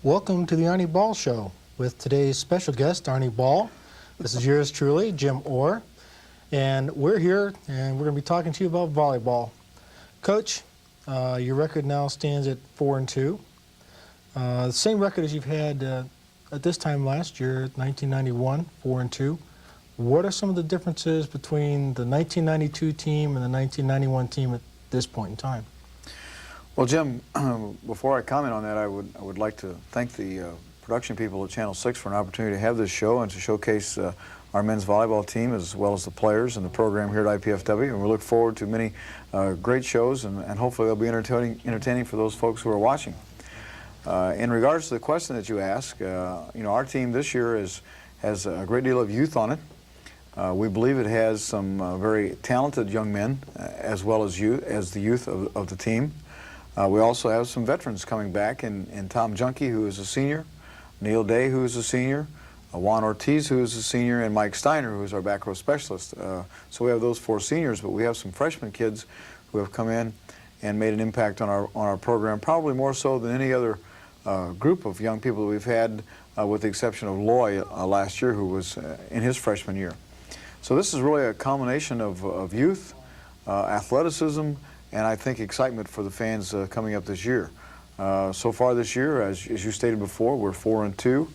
Welcome to the Arnie Ball Show with today's special guest, Arnie Ball. This is yours truly, Jim Orr, and we're here and we're going to be talking to you about volleyball. Coach, your record now stands at 4-2. The same record as you've had at this time last year, 1991, 4-2. What are some of the differences between the 1992 team and the 1991 team at this point in time? Well, Jim, before I comment on that, I would like to thank the production people at Channel 6 for an opportunity to have this show and to showcase our men's volleyball team as well as the players and the program here at IPFW. And we look forward to many great shows, and hopefully they'll be entertaining for those folks who are watching. In regards to the question that you ask, our team this year has a great deal of youth on it. We believe it has some very talented young men as well as the youth of the team. We also have some veterans coming back in Tom Junkie, who is a senior, Neil Day, who is a senior, Juan Ortiz, who is a senior, and Mike Steiner, who is our back row specialist. So we have those four seniors, but we have some freshman kids who have come in and made an impact on our program, probably more so than any other group of young people that we've had, with the exception of Loy last year, who was in his freshman year. So this is really a combination of youth, athleticism, and I think excitement for the fans coming up this year. So far this year, as you stated before, we're 4-2.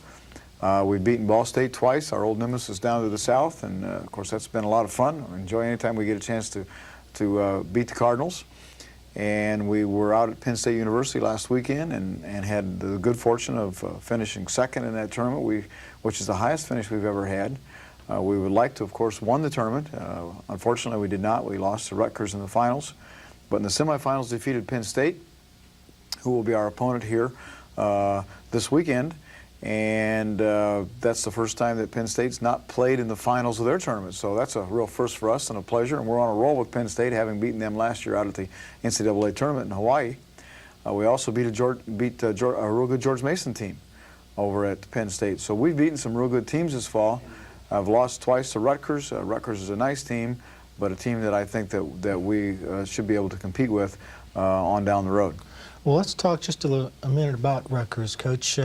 We've beaten Ball State twice, our old nemesis down to the south, and of course that's been a lot of fun. I enjoy any time we get a chance to beat the Cardinals. And we were out at Penn State University last weekend and had the good fortune of finishing second in that tournament, which is the highest finish we've ever had. We would like to, of course, won the tournament. Unfortunately, we did not. We lost to Rutgers in the finals. But in the semifinals, defeated Penn State, who will be our opponent here this weekend. And that's the first time that Penn State's not played in the finals of their tournament. So that's a real first for us and a pleasure. And we're on a roll with Penn State, having beaten them last year out at the NCAA tournament in Hawaii. We also beat a real good George Mason team over at Penn State. So we've beaten some real good teams this fall. I've lost twice to Rutgers. Rutgers is a nice team, but a team that I think that we should be able to compete with on down the road. Well, let's talk just a minute about Rutgers, Coach.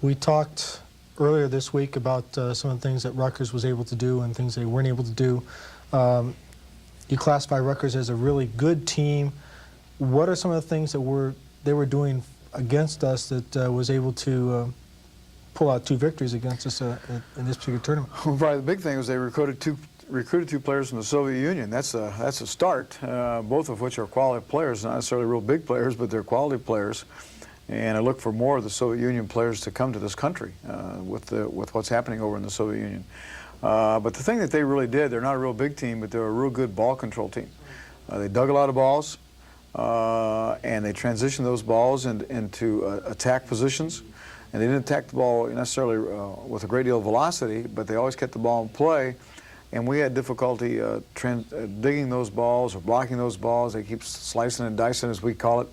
We talked earlier this week about some of the things that Rutgers was able to do and things they weren't able to do. You classify Rutgers as a really good team. What are some of the things that they were doing against us that was able to pull out two victories against us in this particular tournament? Well, probably the big thing was they recruited two players from the Soviet Union. That's a start, both of which are quality players, not necessarily real big players, but they're quality players. And I look for more of the Soviet Union players to come to this country with what's happening over in the Soviet Union. But the thing that they really did, they're not a real big team, but they're a real good ball control team. They dug a lot of balls, and they transitioned those balls into attack positions. And they didn't attack the ball necessarily with a great deal of velocity, but they always kept the ball in play. And we had difficulty digging those balls or blocking those balls. They keep slicing and dicing, as we call it,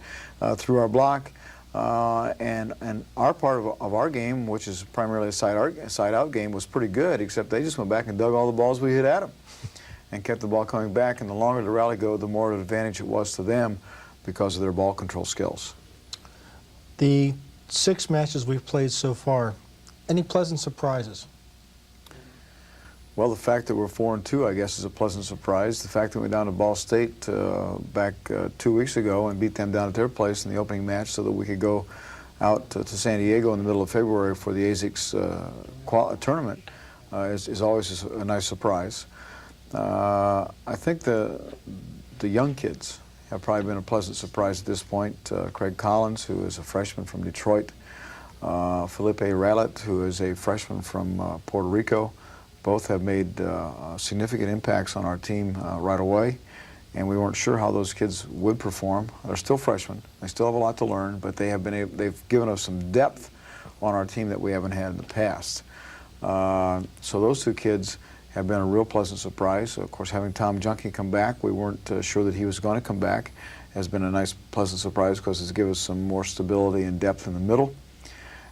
through our block. And our part of our game, which is primarily a side-out game, was pretty good, except they just went back and dug all the balls we hit at them and kept the ball coming back. And the longer the rally go, the more of an advantage it was to them because of their ball control skills. The 6 matches we've played so far, any pleasant surprises? Well, the fact that we're 4-2, I guess, is a pleasant surprise. The fact that we went down to Ball State back 2 weeks ago and beat them down at their place in the opening match so that we could go out to San Diego in the middle of February for the ASICS tournament is always a nice surprise. I think the young kids have probably been a pleasant surprise at this point. Craig Collins, who is a freshman from Detroit, Felipe Rallet, who is a freshman from Puerto Rico. Both have made significant impacts on our team right away, and we weren't sure how those kids would perform. They're still freshmen. They still have a lot to learn, but they've given us some depth on our team that we haven't had in the past. So those two kids have been a real pleasant surprise. Of course, having Tom Junkie come back, we weren't sure that he was going to come back, has been a nice pleasant surprise because it's given us some more stability and depth in the middle.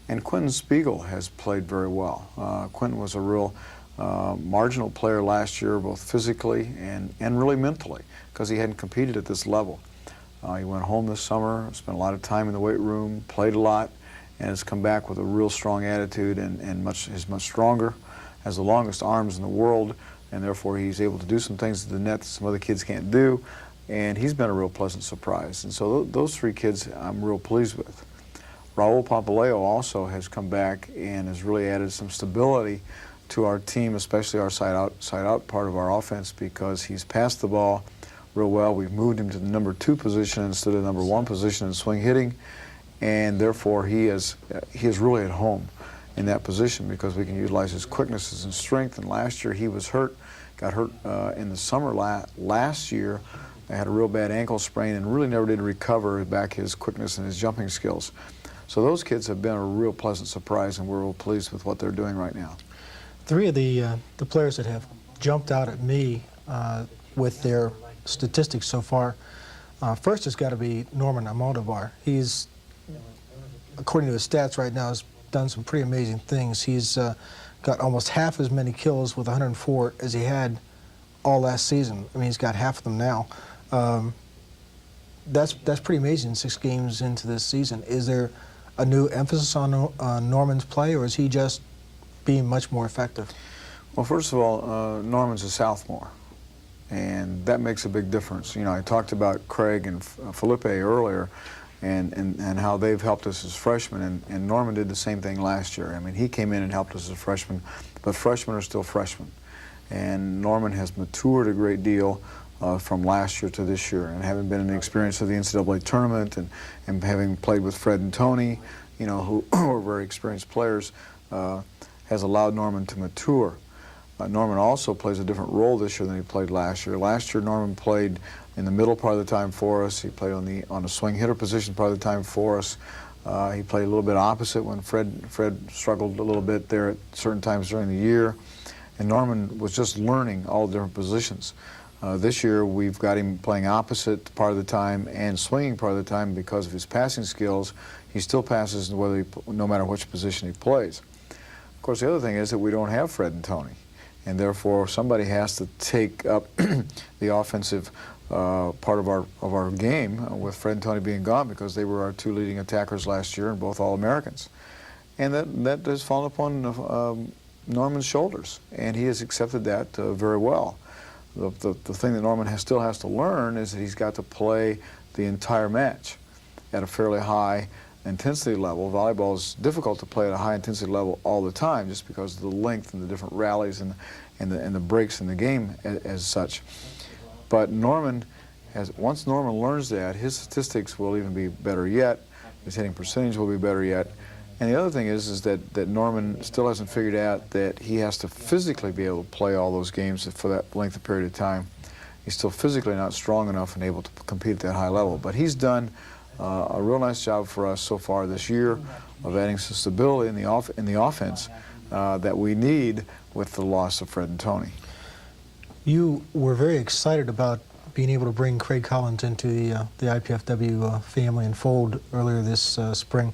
And Quentin Spiegel has played very well. Quentin was a real marginal player last year, both physically and really mentally, because he hadn't competed at this level. He went home this summer, spent a lot of time in the weight room, played a lot, and has come back with a real strong attitude and is much stronger, has the longest arms in the world, and therefore he's able to do some things at the net that some other kids can't do, and he's been a real pleasant surprise. And so those three kids I'm real pleased with. Raul Papaleo also has come back and has really added some stability to our team, especially our side out part of our offense, because he's passed the ball real well. We've moved him to the number 2 position instead of the number 1 position in swing hitting, and therefore he is really at home in that position because we can utilize his quickness and strength. And last year he was hurt, got hurt in the summer last year. I had a real bad ankle sprain and really never did recover back his quickness and his jumping skills. So those kids have been a real pleasant surprise, and we're real pleased with what they're doing right now. 3 of the players that have jumped out at me with their statistics so far. First has got to be Norman Almodovar. He's, according to his stats right now, has done some pretty amazing things. He's got almost half as many kills with 104 as he had all last season. I mean, he's got half of them now. That's pretty amazing 6 games into this season. Is there a new emphasis on Norman's play, or is he just being much more effective? Well, first of all, Norman's a sophomore, and that makes a big difference. You know, I talked about Craig and Felipe earlier, and how they've helped us as freshmen, and Norman did the same thing last year. I mean, he came in and helped us as freshmen, but freshmen are still freshmen, and Norman has matured a great deal from last year to this year, and having been in the experience of the NCAA tournament and having played with Fred and Tony, you know, who are very experienced players, has allowed Norman to mature. Norman also plays a different role this year than he played last year. Last year, Norman played in the middle part of the time for us. He played on the swing hitter position part of the time for us. He played a little bit opposite when Fred struggled a little bit there at certain times during the year. And Norman was just learning all the different positions. This year, we've got him playing opposite part of the time and swinging part of the time because of his passing skills. He still passes no matter which position he plays. Of course, the other thing is that we don't have Fred and Tony, and therefore somebody has to take up the offensive part of our game with Fred and Tony being gone, because they were our 2 leading attackers last year and both All-Americans. And that has fallen upon Norman's shoulders, and he has accepted that very well. The thing that Norman still has to learn is that he's got to play the entire match at a fairly high intensity level. Volleyball is difficult to play at a high intensity level all the time, just because of the length and the different rallies and the breaks in the game as such. But once Norman learns that, his statistics will even be better yet. His hitting percentage will be better yet. And the other thing is that Norman still hasn't figured out that he has to physically be able to play all those games for that length of period of time. He's still physically not strong enough and able to compete at that high level. But he's done a real nice job for us so far this year of adding some stability in the offense that we need with the loss of Fred and Tony. You were very excited about being able to bring Craig Collins into the IPFW family and fold earlier this spring.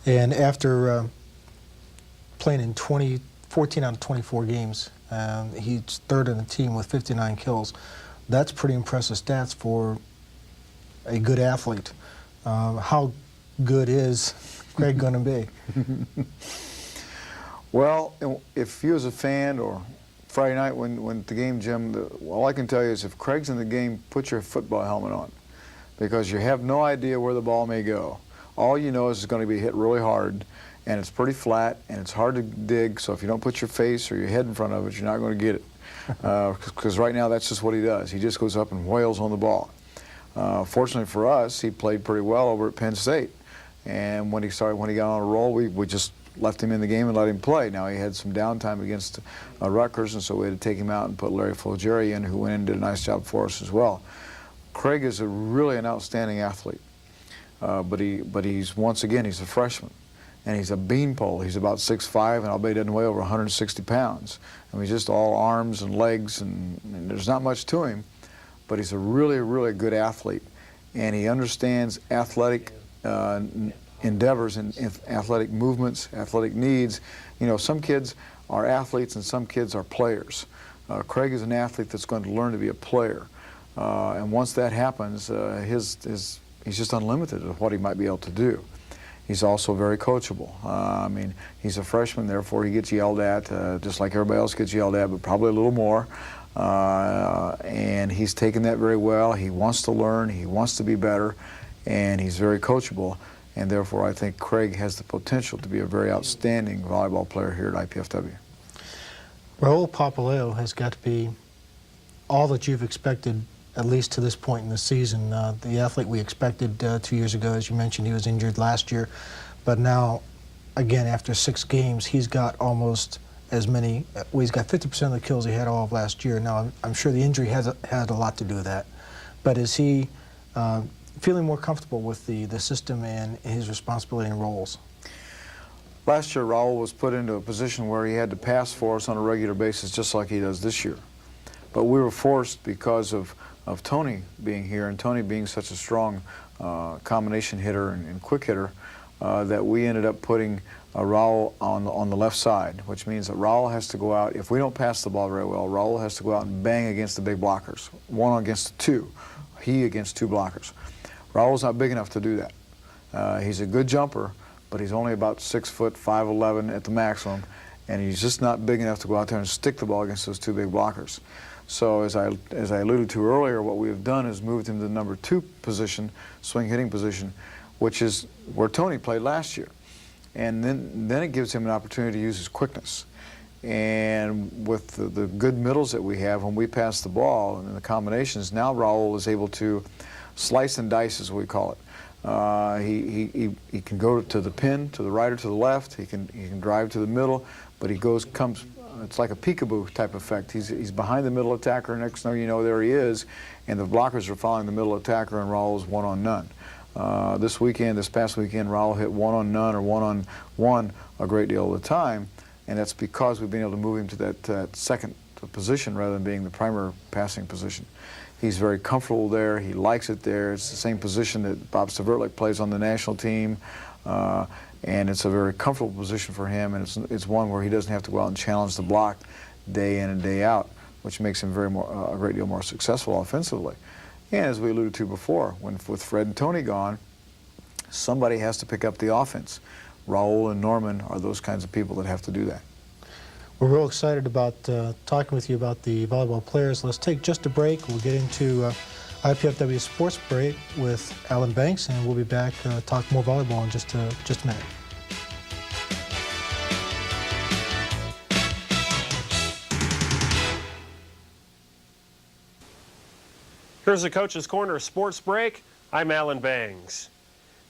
And after playing in 14 out of 24 games, he's 3rd in the team with 59 kills. That's pretty impressive stats for a good athlete. How good is Craig going to be? Well, if you as a fan, or Friday night when the game, Jim, all I can tell you is if Craig's in the game, put your football helmet on, because you have no idea where the ball may go. All you know is it's going to be hit really hard, and it's pretty flat, and it's hard to dig, so if you don't put your face or your head in front of it, you're not going to get it. Because right now that's just what he does. He just goes up and wails on the ball. Fortunately for us, he played pretty well over at Penn State, and when he got on a roll, we just left him in the game and let him play. Now, he had some downtime against Rutgers, and so we had to take him out and put Larry Folgeri in, who went in and did a nice job for us as well. Craig is really an outstanding athlete. But he's, once again, he's a freshman, and he's a beanpole. He's about 6'5", and I'll bet he doesn't weigh over 160 pounds. I mean, just all arms and legs, and there's not much to him, but he's a really, really good athlete, and he understands athletic endeavors and athletic movements, athletic needs. You know, some kids are athletes and some kids are players. Craig is an athlete that's going to learn to be a player, and once that happens, he's just unlimited of what he might be able to do. He's also very coachable. I mean, he's a freshman, therefore he gets yelled at, just like everybody else gets yelled at, but probably a little more. And he's taken that very well. He wants to learn, he wants to be better, and he's very coachable. And therefore, I think Craig has the potential to be a very outstanding volleyball player here at IPFW. Raul Papaleo has got to be all that you've expected, at least to this point in the season. The athlete we expected 2 years ago, as you mentioned, he was injured last year. But now, again, after 6 games, he's got almost as many, well, he's got 50% of the kills he had all of last year. Now, I'm sure the injury had a lot to do with that. But is he feeling more comfortable with the system and his responsibility and roles? Last year, Raul was put into a position where he had to pass for us on a regular basis, just like he does this year. But we were forced because of Tony being here and Tony being such a strong combination hitter and quick hitter that we ended up putting Raul on the left side, which means that Raul has to go out. If we don't pass the ball very well, Raul has to go out and bang against the big blockers, 1 against 2, he against 2 blockers. Raul's not big enough to do that. He's a good jumper, but he's only about 6 foot 5'11" at the maximum, and he's just not big enough to go out there and stick the ball against those 2 big blockers. So as I alluded to earlier, what we have done is moved him to the number 2 position, swing hitting position, which is where Tony played last year. And then it gives him an opportunity to use his quickness. And with the good middles that we have when we pass the ball and the combinations, now Raul is able to slice and dice, as we call it. He can go to the pin, to the right or to the left. He can drive to the middle, but he comes. It's like a peekaboo type effect. He's behind the middle attacker. Next thing you know, there he is, and the blockers are following the middle attacker, and Raul's 1 on none. This past weekend, Raul hit 1 on none or 1 on 1 a great deal of the time, and that's because we've been able to move him to that second position rather than being the primary passing position. He's very comfortable there. He likes it there. It's the same position that Bob Stavertlik plays on the national team, and it's a very comfortable position for him, and it's one where he doesn't have to go out and challenge the block day in and day out, which makes him a great deal more successful offensively. And as we alluded to before, with Fred and Tony gone, somebody has to pick up the offense. Raul and Norman are those kinds of people that have to do that. We're real excited about talking with you about the volleyball players. Let's take just a break. We'll get into IPFW Sports Break with Alan Banks, and we'll be back talk more volleyball in just a minute. Here's the Coach's Corner Sports Break. I'm Alan Banks.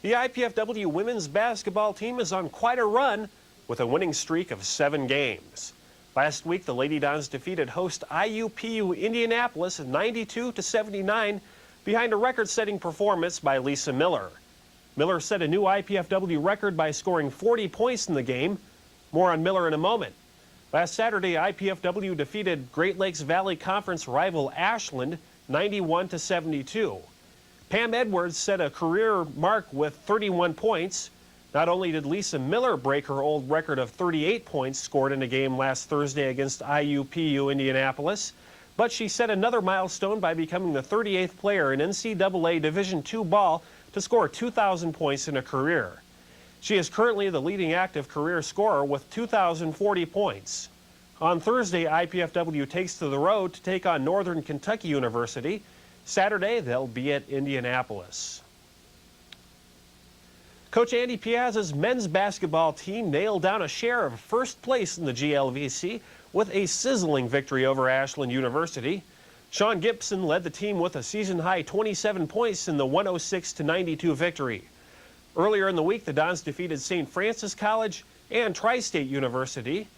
The IPFW women's basketball team is on quite a run with a winning streak of 7 games. Last week, the Lady Dons defeated host IUPU Indianapolis 92-79 behind a record-setting performance by Lisa Miller. Miller set a new IPFW record by scoring 40 points in the game. More on Miller in a moment. Last Saturday, IPFW defeated Great Lakes Valley Conference rival Ashland 91-72. Pam Edwards set a career mark with 31 points. Not only did Lisa Miller break her old record of 38 points scored in a game last Thursday against IUPU Indianapolis, but she set another milestone by becoming the 38th player in NCAA Division II ball to score 2,000 points in a career. She is currently the leading active career scorer with 2,040 points. On Thursday, IPFW takes to the road to take on Northern Kentucky University. Saturday, they'll be at Indianapolis. Coach Andy Piazza's men's basketball team nailed down a share of first place in the GLVC with a sizzling victory over Ashland University. Sean Gibson led the team with a season-high 27 points in the 106-92 victory. Earlier in the week, the Dons defeated St. Francis College and Tri-State University.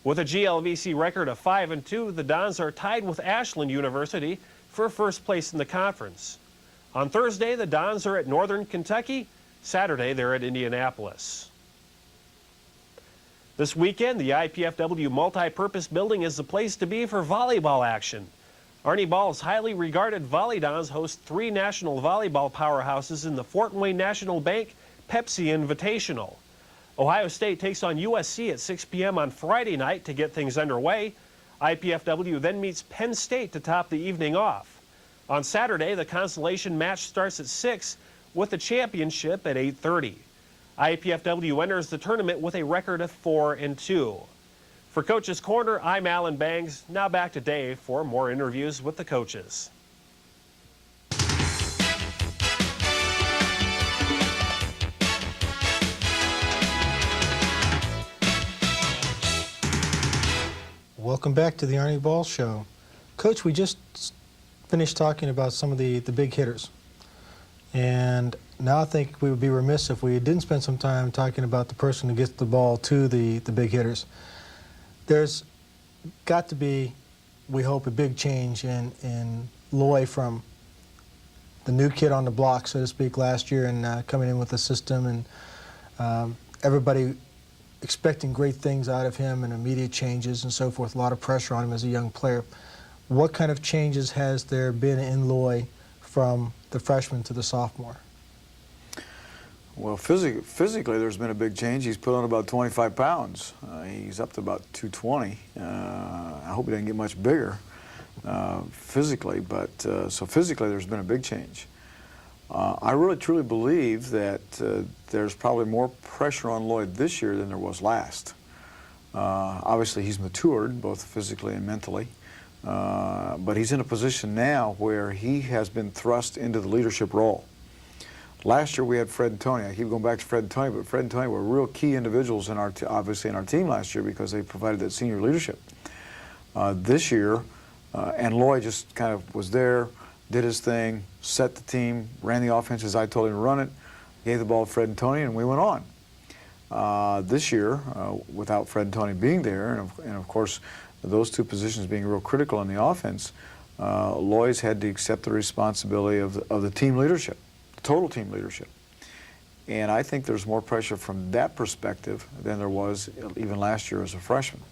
With a GLVC record of 5-2, the Dons are tied with Ashland University for first place in the conference. On Thursday, the Dons are at Northern Kentucky. Saturday, they're at Indianapolis. This weekend, the IPFW Multi-Purpose Building is the place to be for volleyball action. Arnie Ball's highly regarded Volley Dons host 3 national volleyball powerhouses in the Fort Wayne National Bank Pepsi Invitational. Ohio State takes on USC at 6 p.m. on Friday night to get things underway. IPFW then meets Penn State to top the evening off. On Saturday, the consolation match starts at 6 with the championship at 8:30. IPFW enters the tournament with a record of 4-2. For Coach's Corner, I'm Alan Bangs. Now back to Dave for more interviews with the coaches. Welcome back to the Arnie Ball Show. Coach, we just finished talking about some of the big hitters. And now I think we would be remiss if we didn't spend some time talking about the person who gets the ball to the big hitters. There's got to be, we hope, a big change in Loy from the new kid on the block, so to speak, last year and coming in with the system and everybody expecting great things out of him and immediate changes and so forth, a lot of pressure on him as a young player. What kind of changes has there been in Loy from the freshman to the sophomore? Well, physically, there's been a big change. He's put on about 25 pounds. He's up to about 220. I hope he doesn't get much bigger physically, but so physically, there's been a big change. I really truly believe that there's probably more pressure on Lloyd this year than there was last. Obviously, he's matured, both physically and mentally, but he's in a position now where he has been thrust into the leadership role. Last year we had Fred and Tony. I keep going back to Fred and Tony, but Fred and Tony were real key individuals in our obviously in our team last year because they provided that senior leadership. This year, and Lloyd just kind of was there, did his thing, set the team, ran the offense as I told him to run it, gave the ball to Fred and Tony, and we went on. This year, without Fred and Tony being there, and of course those two positions being real critical in the offense, Lloyd's had to accept the responsibility of the team leadership. Total team leadership. And I think there's more pressure from that perspective than there was even last year as a freshman.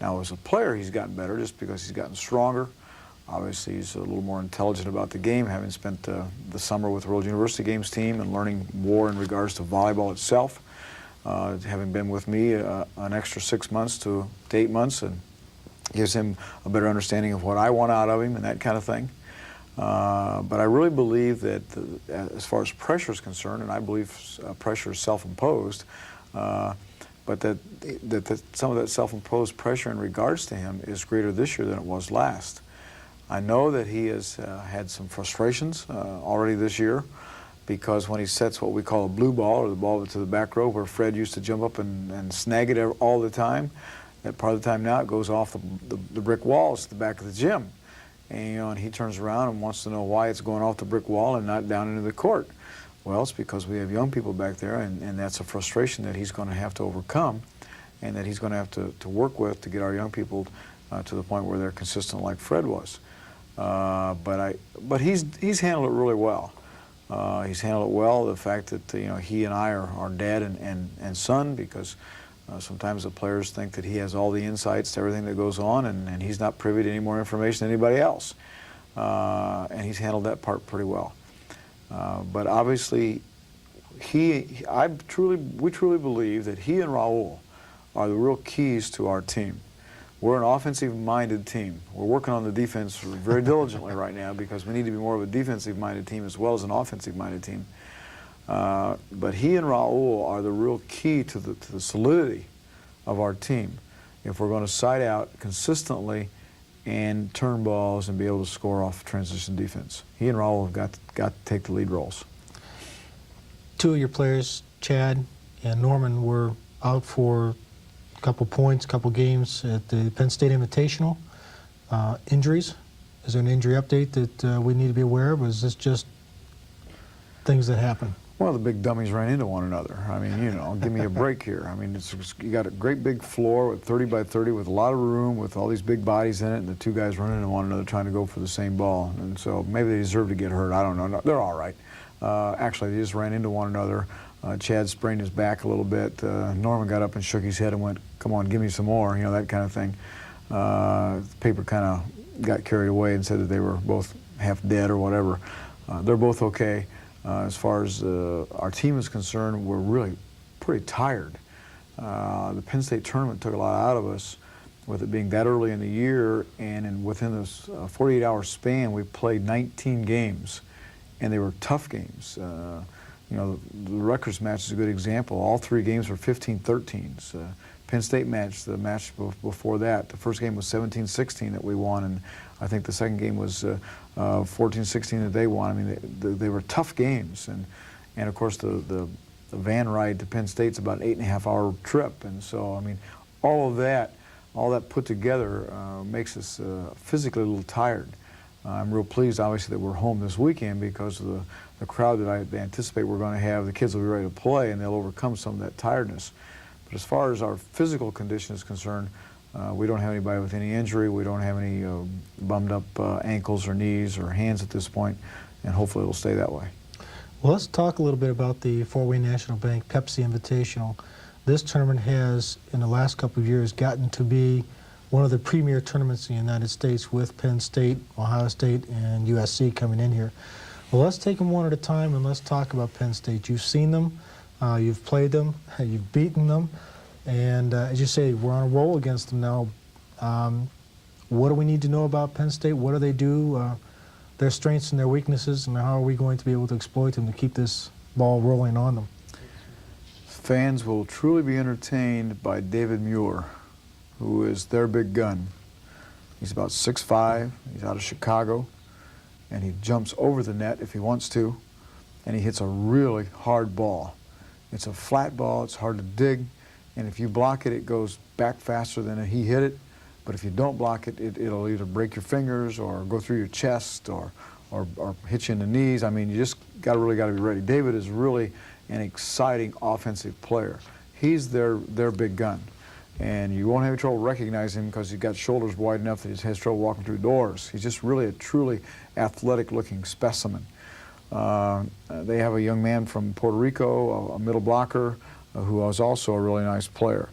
Now as a player he's gotten better just because he's gotten stronger. Obviously he's a little more intelligent about the game, having spent the summer with the World University Games team and learning more in regards to volleyball itself. Having been with me an extra 6 months to 8 months, and gives him a better understanding of what I want out of him and that kind of thing. But I really believe that as far as pressure is concerned, and I believe pressure is self-imposed, but that some of that self-imposed pressure in regards to him is greater this year than it was last. I know that he has had some frustrations already this year because when he sets what we call a blue ball, or the ball to the back row where Fred used to jump up and snag it all the time, that part of the time now it goes off the brick walls at the back of the gym. And, and he turns around and wants to know why it's going off the brick wall and not down into the court. Well, it's because we have young people back there, and that's a frustration that he's going to have to overcome and that he's going to have to work with to get our young people to the point where they're consistent like Fred was. But he's handled it really well. He's handled it well, the fact that he and I are dad and son, because sometimes the players think that he has all the insights to everything that goes on, and he's not privy to any more information than anybody else. And he's handled that part pretty well. But obviously, we truly believe that he and Raul are the real keys to our team. We're an offensive-minded team. We're working on the defense very diligently right now because we need to be more of a defensive-minded team as well as an offensive-minded team. But he and Raul are the real key to the solidity of our team if we're going to side out consistently and turn balls and be able to score off transition defense. He and Raul have got to take the lead roles. Two of your players, Chad and Norman, were out for a couple points, a couple games at the Penn State Invitational. Injuries? Is there an injury update that we need to be aware of, or is this just things that happen? Well, the big dummies ran into one another. I mean, give me a break here. I mean, you got a great big floor with 30 by 30 with a lot of room with all these big bodies in it, and the two guys running into one another trying to go for the same ball. And so maybe they deserve to get hurt. I don't know. No, they're all right. Actually, they just ran into one another. Chad sprained his back a little bit. Norman got up and shook his head and went, "Come on, give me some more," that kind of thing. The paper kind of got carried away and said that they were both half dead or whatever. They're both okay. As far as our team is concerned, we're really pretty tired. The Penn State tournament took a lot out of us with it being that early in the year, and within this 48-hour span, we played 19 games, and they were tough games. You know, the Rutgers match is a good example. All 3 games were 15-13s. Penn State match, the match before that, the first game was 17-16 that we won, and I think the second game was 14-16 that they won. I mean, they were tough games, and of course the van ride to Penn State's about an 8.5-hour trip, and so I mean, all that put together makes us physically a little tired. I'm real pleased, obviously, that we're home this weekend because of the crowd that I anticipate we're going to have. The kids will be ready to play, and they'll overcome some of that tiredness. But as far as our physical condition is concerned, we don't have anybody with any injury. We don't have any bummed up ankles or knees or hands at this point, and hopefully it'll stay that way. Well, let's talk a little bit about the Fort Wayne National Bank Pepsi Invitational. This tournament has, in the last couple of years, gotten to be one of the premier tournaments in the United States, with Penn State, Ohio State, and USC coming in here. Well, let's take them one at a time, and let's talk about Penn State. You've seen them, you've played them, you've beaten them, and as you say, we're on a roll against them now. What do we need to know about Penn State? What do they do? Their strengths and their weaknesses, and how are we going to be able to exploit them to keep this ball rolling on them? Fans will truly be entertained by David Muir, who is their big gun. He's about 6'5", he's out of Chicago, and he jumps over the net if he wants to, and he hits a really hard ball. It's a flat ball, it's hard to dig, and if you block it, it goes back faster than he hit it. But if you don't block it, it'll either break your fingers or go through your chest or hit you in the knees. I mean, you just really got to be ready. David is really an exciting offensive player. He's their big gun. And you won't have trouble recognizing him because he's got shoulders wide enough that he has trouble walking through doors. He's just really a truly athletic-looking specimen. They have a young man from Puerto Rico, a middle blocker, who is also a really nice player.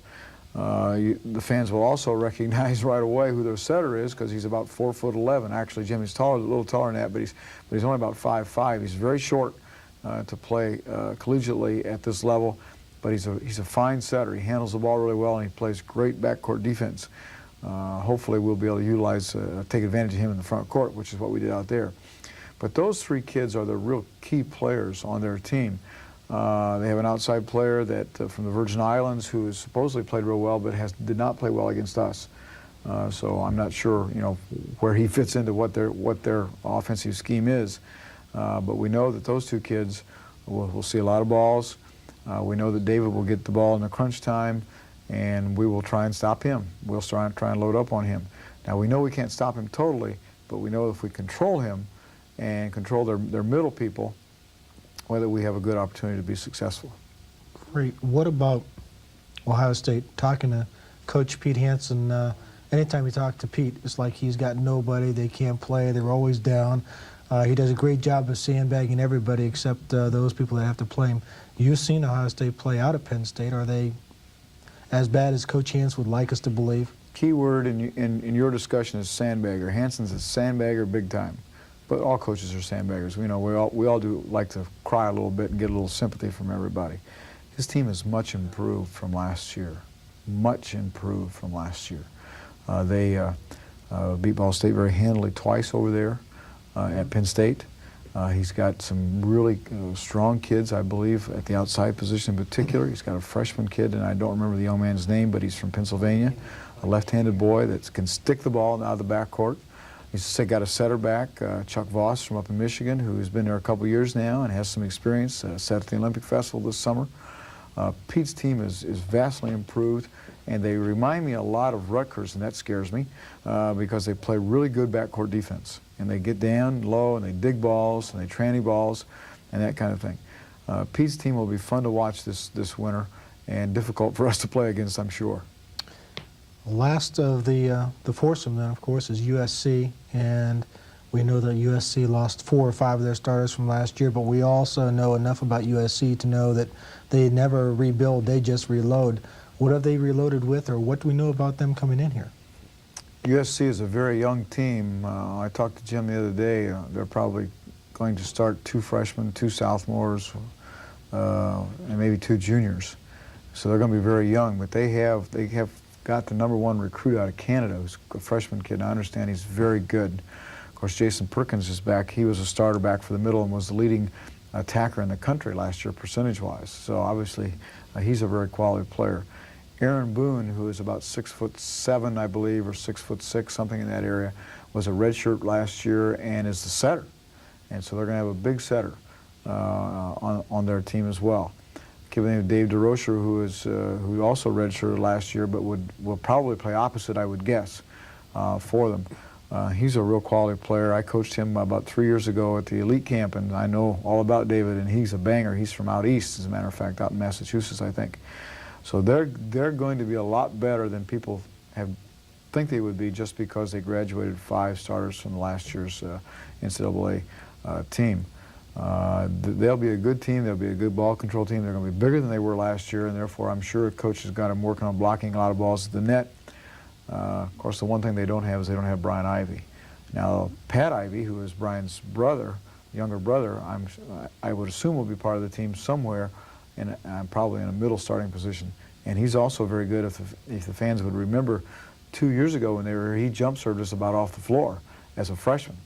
The fans will also recognize right away who their setter is because he's about 4'11". Actually, Jimmy's taller, a little taller than that, but he's only about 5'5". He's very short to play collegiately at this level. But he's a fine setter. He handles the ball really well, and he plays great backcourt defense. Hopefully we'll be able to take advantage of him in the front court, which is what we did out there. But those 3 kids are the real key players on their team. They have an outside player that from the Virgin Islands who has supposedly played real well, but did not play well against us. So I'm not sure, you know, where he fits into what their offensive scheme is. But we know that those 2 kids will see a lot of balls. We know that David will get the ball in the crunch time, and we will try and stop him. We'll try and load up on him. Now, we know we can't stop him totally, but we know if we control him and control their middle people, whether we have a good opportunity to be successful. Great. What about Ohio State? Talking to Coach Pete Hansen, anytime you talk to Pete, it's like he's got nobody, they can't play, they're always down. He does a great job of sandbagging everybody except those people that have to play him. You've seen Ohio State play out at Penn State. Are they as bad as Coach Hansen would like us to believe? Key word in your discussion is sandbagger. Hansen's a sandbagger big time, but all coaches are sandbaggers. We know we all do like to cry a little bit and get a little sympathy from everybody. His team is much improved from last year, much improved from last year. They beat Ball State very handily twice over there at Penn State. He's got some really strong kids, I believe, at the outside position in particular. He's got a freshman kid, and I don't remember the young man's name, but he's from Pennsylvania, a left-handed boy that can stick the ball out of the backcourt. He's got a setter back, Chuck Voss from up in Michigan, who's been there a couple years now and has some experience, set at the Olympic Festival this summer. Pete's team is vastly improved, and they remind me a lot of Rutgers, and that scares me because they play really good backcourt defense. And they get down low, and they dig balls, and they tranny balls, and that kind of thing. Pete's team will be fun to watch this winter, and difficult for us to play against, I'm sure. Last of the foursome, then, of course, is USC, and we know that USC lost 4 or 5 of their starters from last year, but we also know enough about USC to know that they never rebuild, they just reload. What have they reloaded with, or what do we know about them coming in here? USC is a very young team. I talked to Jim the other day. They're probably going to start 2 freshmen, 2 sophomores, and maybe 2 juniors. So they're going to be very young, but they have got the #1 recruit out of Canada, who's a freshman kid. I understand he's very good. Of course, Jason Perkins is back. He was a starter back for the middle and was the leading attacker in the country last year, percentage-wise. So obviously, he's a very quality player. Aaron Boone, who is about 6'7", I believe, or 6'6", something in that area, was a redshirt last year and is the setter. And so they're going to have a big setter on their team as well. Kid named Dave DeRocher, who also redshirted last year, but will probably play opposite, I would guess, for them. He's a real quality player. I coached him about 3 years ago at the elite camp, and I know all about David, and he's a banger. He's from out east, as a matter of fact, out in Massachusetts, I think. So they're going to be a lot better than people think they would be just because they graduated 5 starters from last year's NCAA team. They'll be a good team. They'll be a good ball control team. They're going to be bigger than they were last year, and therefore I'm sure coach has got them working on blocking a lot of balls at the net. Of course, the one thing they don't have is they don't have Brian Ivy. Now, Pat Ivy, who is Brian's brother, younger brother, I would assume will be part of the team somewhere, probably in a middle starting position. And he's also very good. If the fans would remember, 2 years ago when he jump served us about off the floor as a freshman.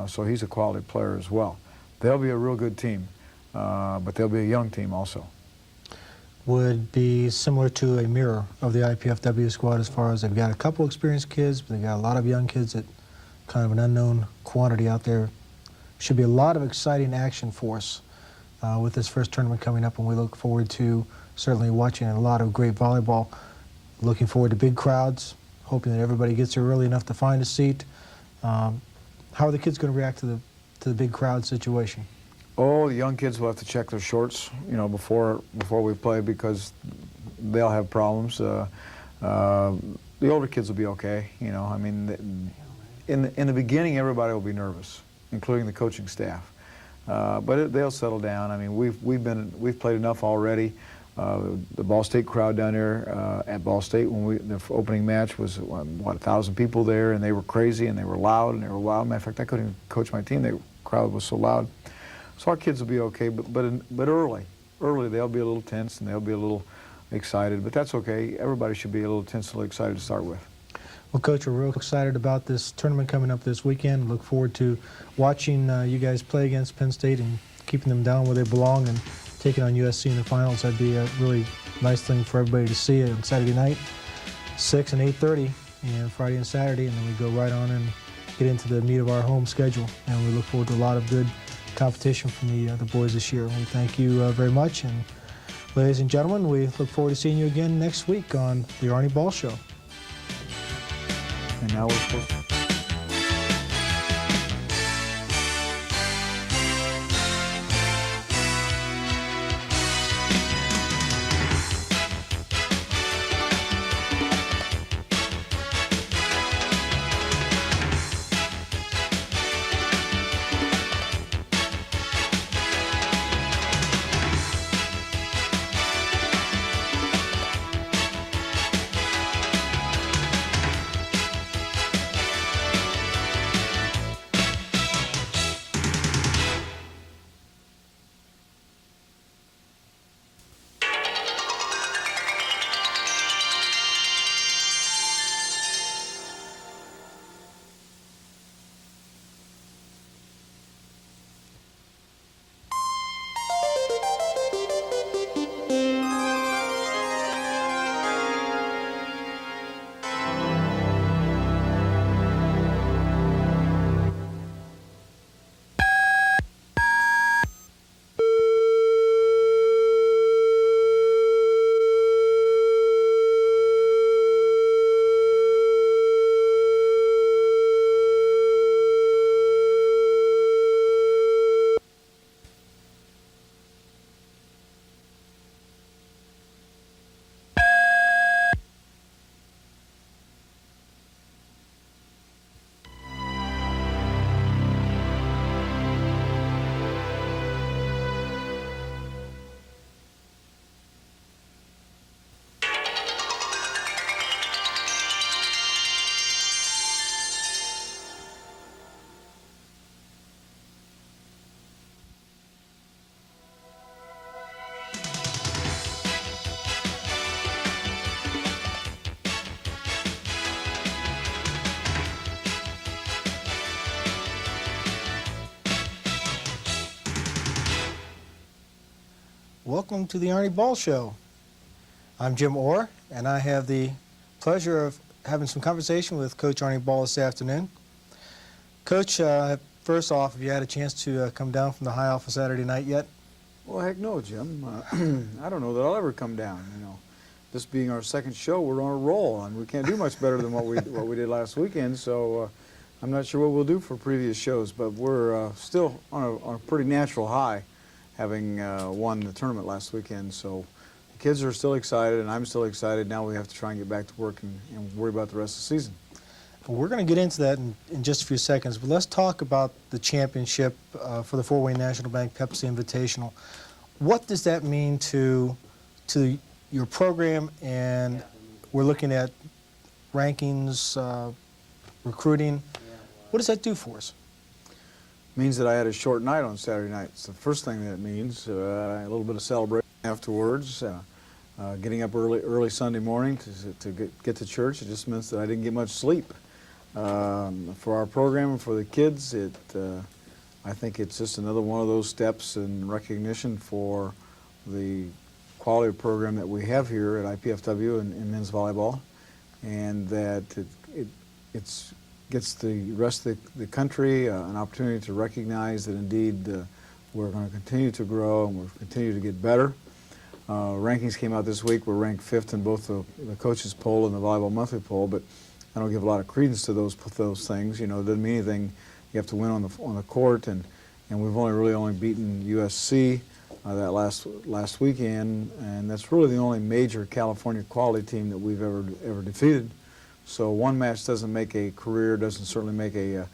So he's a quality player as well. They'll be a real good team, but they'll be a young team also. Would be similar to a mirror of the IPFW squad as far as they've got a couple experienced kids, but they've got a lot of young kids that kind of an unknown quantity out there. Should be a lot of exciting action for us with this first tournament coming up, and we look forward to certainly watching a lot of great volleyball. Looking forward to big crowds, hoping that everybody gets there early enough to find a seat. How are the kids going to react to the big crowd situation? Oh, the young kids will have to check their shorts, before we play because they'll have problems. The older kids will be okay. I mean, in the beginning, everybody will be nervous, including the coaching staff. But they'll settle down. I mean, we've played enough already. The Ball State crowd down there at Ball State when the opening match was 1,000 people there, and they were crazy and they were loud and they were wild. Matter of fact, I couldn't even coach my team. The crowd was so loud. So our kids will be okay, but early they'll be a little tense and they'll be a little excited. But that's okay. Everybody should be a little tense, a little excited to start with. Well, Coach, we're real excited about this tournament coming up this weekend. Look forward to watching you guys play against Penn State and keeping them down where they belong and taking on USC in the finals. That'd be a really nice thing for everybody to see on Saturday night, 6 and 8:30, and Friday and Saturday, and then we go right on and get into the meat of our home schedule. And we look forward to a lot of good competition from the boys this year. We thank you very much, and ladies and gentlemen, we look forward to seeing you again next week on the Arnie Ball Show. And now we're supposed to welcome to the Arnie Ball Show. I'm Jim Orr, and I have the pleasure of having some conversation with Coach Arnie Ball this afternoon. Coach, first off, have you had a chance to come down from the high off of Saturday night yet? Well, heck no, Jim. I don't know that I'll ever come down. This being our second show, we're on a roll, and we can't do much better than what we did last weekend. So I'm not sure what we'll do for previous shows, but we're still on a pretty natural high, having won the tournament last weekend. So the kids are still excited, and I'm still excited. Now we have to try and get back to work and worry about the rest of the season. Well, we're going to get into that in just a few seconds, but let's talk about the championship for the Fort Wayne National Bank Pepsi Invitational. What does that mean to your program? And we're looking at rankings, recruiting. What does that do for us? It means that I had a short night on Saturday night. It's the first thing that it means. A little bit of celebration afterwards. Getting up early Sunday morning to get to church. It just means that I didn't get much sleep. For our program and for the kids, I think it's just another one of those steps in recognition for the quality of program that we have here at IPFW in men's volleyball, and that it gets the rest of the country an opportunity to recognize that indeed we're going to continue to grow and we'll continue to get better. Rankings came out this week. We're ranked 5th in both the coaches poll and the volleyball monthly poll, but I don't give a lot of credence to those things. It doesn't mean anything. You have to win on the court, and we've only beaten USC that last weekend, and that's really the only major California quality team that we've ever defeated. So one match doesn't make a career, doesn't certainly make a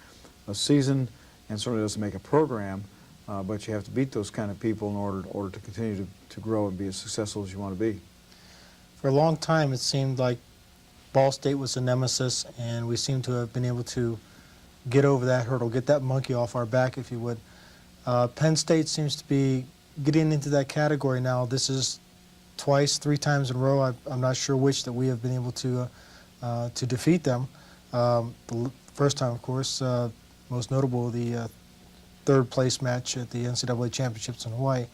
season, and certainly doesn't make a program. But you have to beat those kind of people in order to continue to grow and be as successful as you want to be. For a long time, it seemed like Ball State was a nemesis, and we seem to have been able to get over that hurdle, get that monkey off our back, if you would. Penn State seems to be getting into that category now. This is twice, 3 times in a row. I'm not sure which that we have been able to defeat them. The first time, of course, most notable, the third place match at the NCAA Championships in Hawaii.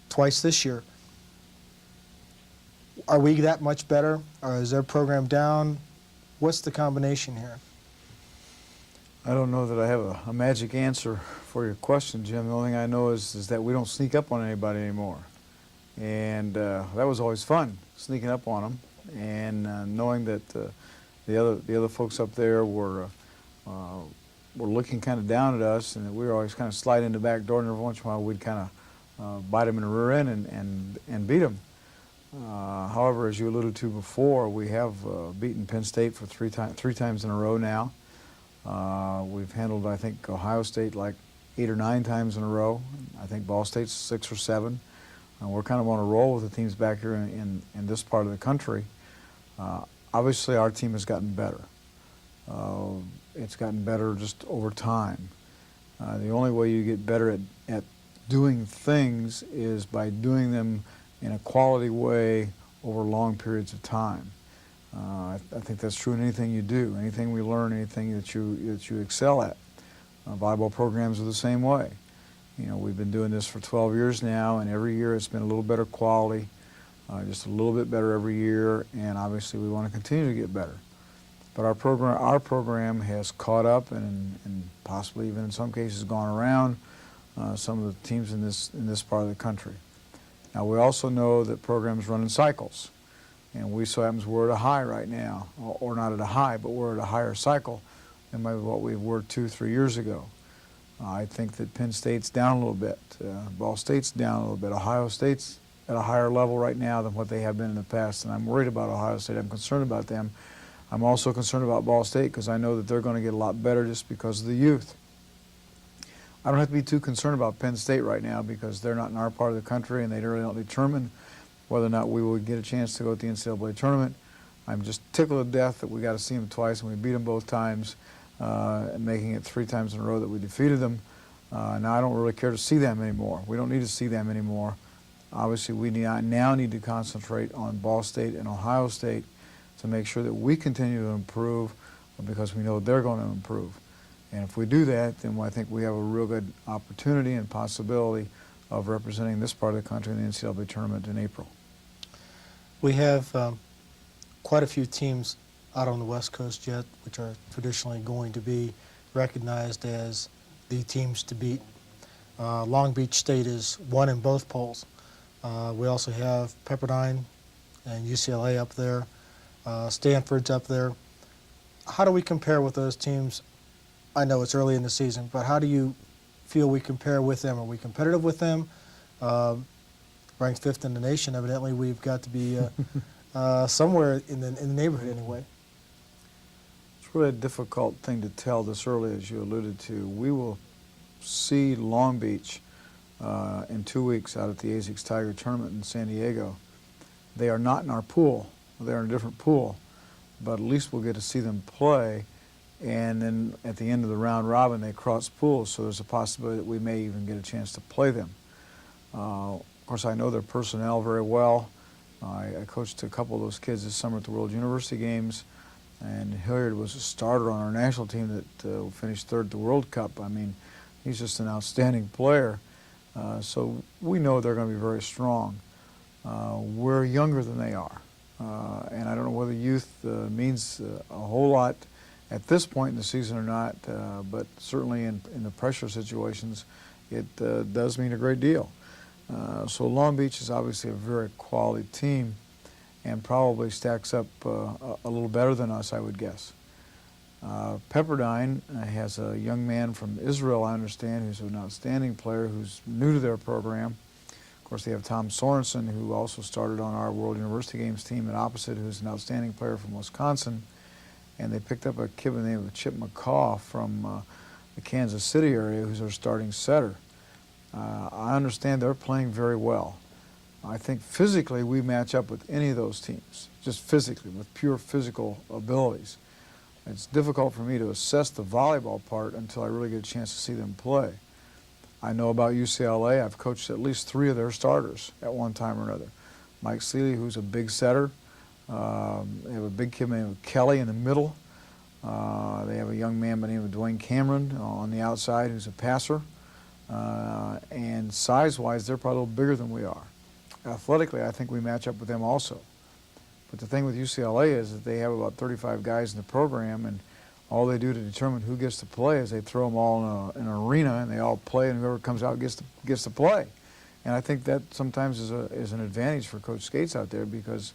Twice this year. Are we that much better, or is their program down? What's the combination here? I don't know that I have a magic answer for your question, Jim. The only thing I know is that we don't sneak up on anybody anymore. And that was always fun, sneaking up on them, and knowing that the other folks up there were looking kind of down at us, and that we were always kind of sliding in the back door, and every once in a while we'd kind of bite them in the rear end and beat them. However, as you alluded to before, we have beaten Penn State for three times in a row now. We've handled, I think, Ohio State like 8 or 9 times in a row. I think Ball State's 6 or 7. We're kind of on a roll with the teams back here in this part of the country. Obviously, our team has gotten better. It's gotten better just over time. The only way you get better at doing things is by doing them in a quality way over long periods of time. I think that's true in anything you do, anything we learn, anything that you excel at. Volleyball programs are the same way. We've been doing this for 12 years now, and every year it's been a little better quality, just a little bit better every year, and obviously we want to continue to get better. But our program has caught up and possibly even in some cases gone around some of the teams in this part of the country. Now, we also know that programs run in cycles, and we so happens we're at a high right now, or not at a high, but we're at a higher cycle than maybe what we were 2-3 years ago. I think that Penn State's down a little bit, Ball State's down a little bit, Ohio State's at a higher level right now than what they have been in the past, and I'm worried about Ohio State. I'm concerned about them. I'm also concerned about Ball State because I know that they're going to get a lot better just because of the youth. I don't have to be too concerned about Penn State right now because they're not in our part of the country and they really don't determine whether or not we will get a chance to go to the NCAA tournament. I'm just tickled to death that we got to see them twice and we beat them both times, and making it 3 times in a row that we defeated them. Now I don't really care to see them anymore. We don't need to see them anymore. Obviously, we now need to concentrate on Ball State and Ohio State to make sure that we continue to improve because we know they're going to improve. And if we do that, then I think we have a real good opportunity and possibility of representing this part of the country in the NCAA tournament in April. We have quite a few teams out on the West Coast yet, which are traditionally going to be recognized as the teams to beat. Long Beach State is one in both polls. We also have Pepperdine and UCLA up there. Stanford's up there. How do we compare with those teams? I know it's early in the season, but how do you feel we compare with them? Are we competitive with them? Ranked fifth in the nation, evidently we've got to be somewhere in the neighborhood anyway. It's really a difficult thing to tell this early, as you alluded to. We will see Long Beach in 2 weeks out at the ASICS Tiger Tournament in San Diego. They are not in our pool. They're in a different pool, but at least we'll get to see them play. And then at the end of the round robin, they cross pools, so there's a possibility that we may even get a chance to play them. Of course, I know their personnel very well. I coached a couple of those kids this summer at the World University Games, and Hilliard was a starter on our national team that finished third at the World Cup. I mean, he's just an outstanding player. So we know they're going to be very strong. We're younger than they are, and I don't know whether youth means a whole lot at this point in the season or not, but certainly in the pressure situations, it does mean a great deal. So Long Beach is obviously a very quality team and probably stacks up a little better than us, I would guess. Pepperdine has a young man from Israel, I understand, who's an outstanding player who's new to their program. Of course, they have Tom Sorensen, who also started on our World University Games team at opposite, who's an outstanding player from Wisconsin. And they picked up a kid by the name of Chip McCaw from the Kansas City area, who's our starting setter. I understand they're playing very well. I think physically we match up with any of those teams, just physically, with pure physical abilities. It's difficult for me to assess the volleyball part until I really get a chance to see them play. I know about UCLA. I've coached at least 3 of their starters at one time or another. Mike Seeley, who's a big setter. They have a big kid named Kelly in the middle. They have a young man by the name of Dwayne Cameron on the outside who's a passer. And size-wise, they're probably a little bigger than we are. Athletically, I think we match up with them also. But the thing with UCLA is that they have about 35 guys in the program, and all they do to determine who gets to play is they throw them all in an arena, and they all play, and whoever comes out gets to play. And I think that sometimes is an advantage for Coach Skates out there, because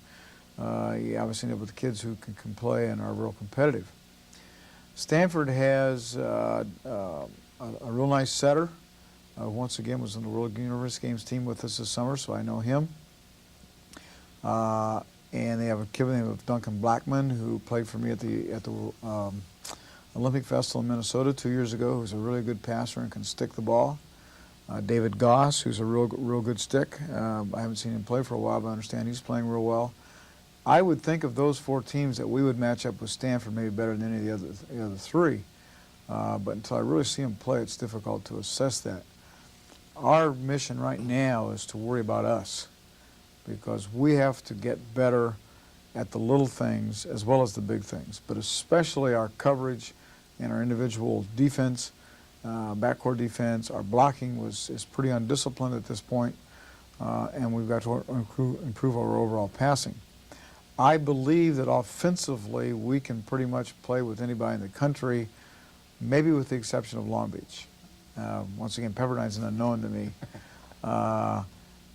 you obviously end up with kids who can play and are real competitive. Stanford has a real nice setter. Once again, was in the World University Games team with us this summer, so I know him. And they have a kid by the name of Duncan Blackman, who played for me at the Olympic Festival in Minnesota 2 years ago, who's a really good passer and can stick the ball. David Goss, who's a real good stick. I haven't seen him play for a while, but I understand he's playing real well. I would think of those 4 teams that we would match up with Stanford maybe better than any of the other 3. But until I really see them play, it's difficult to assess that. Our mission right now is to worry about us, because we have to get better at the little things as well as the big things, but especially our coverage and our individual defense, backcourt defense. Our blocking is pretty undisciplined at this point, and we've got to improve our overall passing. I believe that offensively we can pretty much play with anybody in the country, maybe with the exception of Long Beach. Once again, Pepperdine's an unknown to me.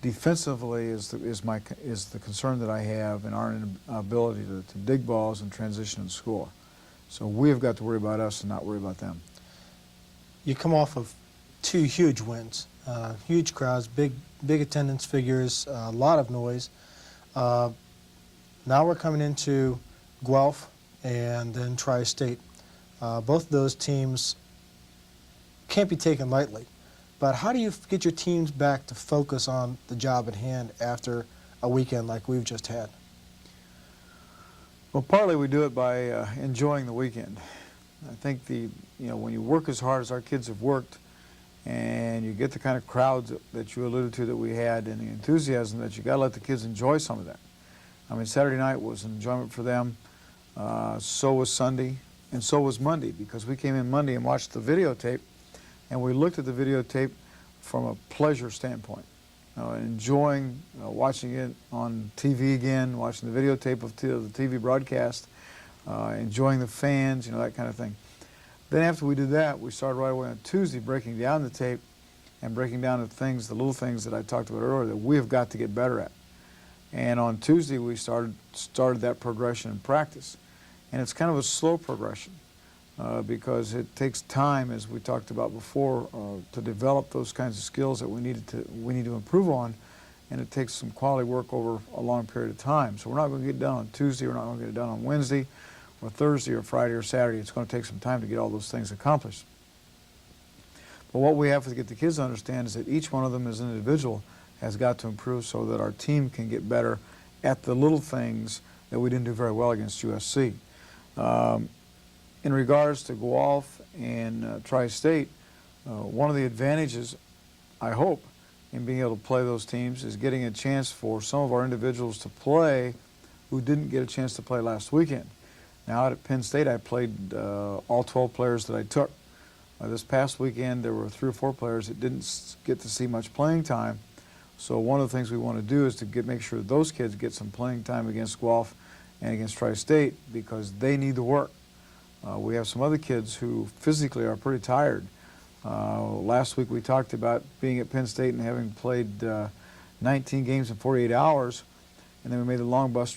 Defensively is the concern that I have in our ability to dig balls and transition and score. So we have got to worry about us and not worry about them. You come off of 2 huge wins, huge crowds, big attendance figures, a lot of noise. Now we're coming into Guelph and then Tri-State. Both of those teams can't be taken lightly. But how do you get your teams back to focus on the job at hand after a weekend like we've just had? Well, partly we do it by enjoying the weekend. I think when you work as hard as our kids have worked, and you get the kind of crowds that you alluded to that we had, and the enthusiasm, that you got to let the kids enjoy some of that. I mean, Saturday night was an enjoyment for them. So was Sunday, and so was Monday, because we came in Monday and watched the videotape. And we looked at the videotape from a pleasure standpoint. Enjoying watching it on TV again, watching the videotape of the TV broadcast, enjoying the fans, that kind of thing. Then after we did that, we started right away on Tuesday breaking down the tape and breaking down the little things that I talked about earlier that we have got to get better at. And on Tuesday, we started that progression in practice. And it's kind of a slow progression because it takes time, as we talked about before, to develop those kinds of skills that we need to improve on. And it takes some quality work over a long period of time. So we're not going to get it done on Tuesday, we're not going to get it done on Wednesday or Thursday or Friday or Saturday. It's going to take some time to get all those things accomplished. But what we have to get the kids to understand is that each one of them as an individual has got to improve so that our team can get better at the little things that we didn't do very well against USC. In regards to Guelph and Tri-State, one of the advantages, I hope, in being able to play those teams is getting a chance for some of our individuals to play who didn't get a chance to play last weekend. Now out at Penn State, I played all 12 players that I took. This past weekend, there were 3 or 4 players that didn't get to see much playing time. So one of the things we want to do is to make sure that those kids get some playing time against Guelph and against Tri-State because they need the work. We have some other kids who physically are pretty tired. Last week we talked about being at Penn State and having played 19 games in 48 hours, and then we made a long bus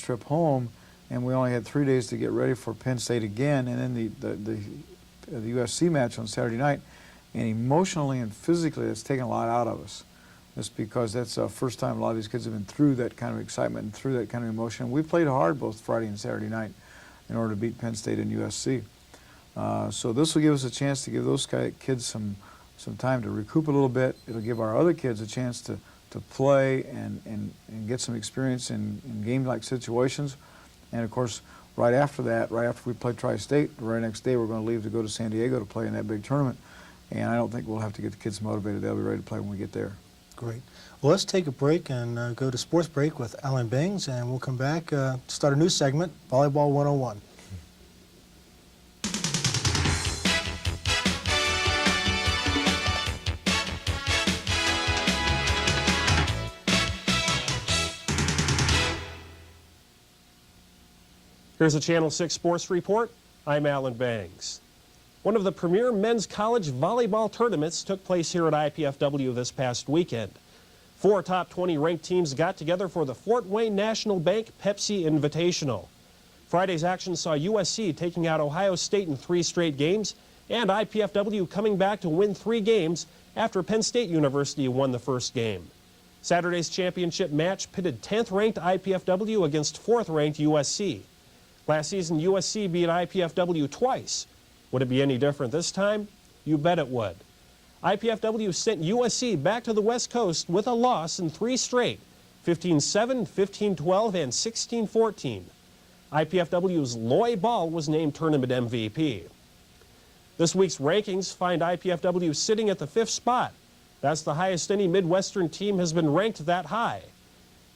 trip home, and we only had 3 days to get ready for Penn State again, and then the USC match on Saturday night. And emotionally and physically, it's taken a lot out of us. Just because that's the first time a lot of these kids have been through that kind of excitement and through that kind of emotion. We played hard both Friday and Saturday night in order to beat Penn State and USC. So this will give us a chance to give those kids some time to recoup a little bit. It'll give our other kids a chance to play and get some experience in game-like situations. And of course, right after that, right after we play Tri-State, the very next day we're going to leave to go to San Diego to play in that big tournament. And I don't think we'll have to get the kids motivated. They'll be ready to play when we get there. Great. Well, let's take a break and go to sports break with Alan Bangs, and we'll come back to start a new segment, Volleyball 101. Here's a Channel 6 Sports Report. I'm Alan Bangs. One of the premier men's college volleyball tournaments took place here at IPFW this past weekend. 4 top 20 ranked teams got together for the Fort Wayne National Bank Pepsi Invitational. Friday's action saw USC taking out Ohio State in 3 straight games, and IPFW coming back to win 3 games after Penn State University won the first game. Saturday's championship match pitted 10th-ranked IPFW against 4th-ranked USC. Last season, USC beat IPFW twice. Would it be any different this time? You bet it would. IPFW sent USC back to the West Coast with a loss in 3 straight, 15-7, 15-12, and 16-14. IPFW's Loy Ball was named tournament MVP. This week's rankings find IPFW sitting at the 5th spot. That's the highest any Midwestern team has been ranked that high.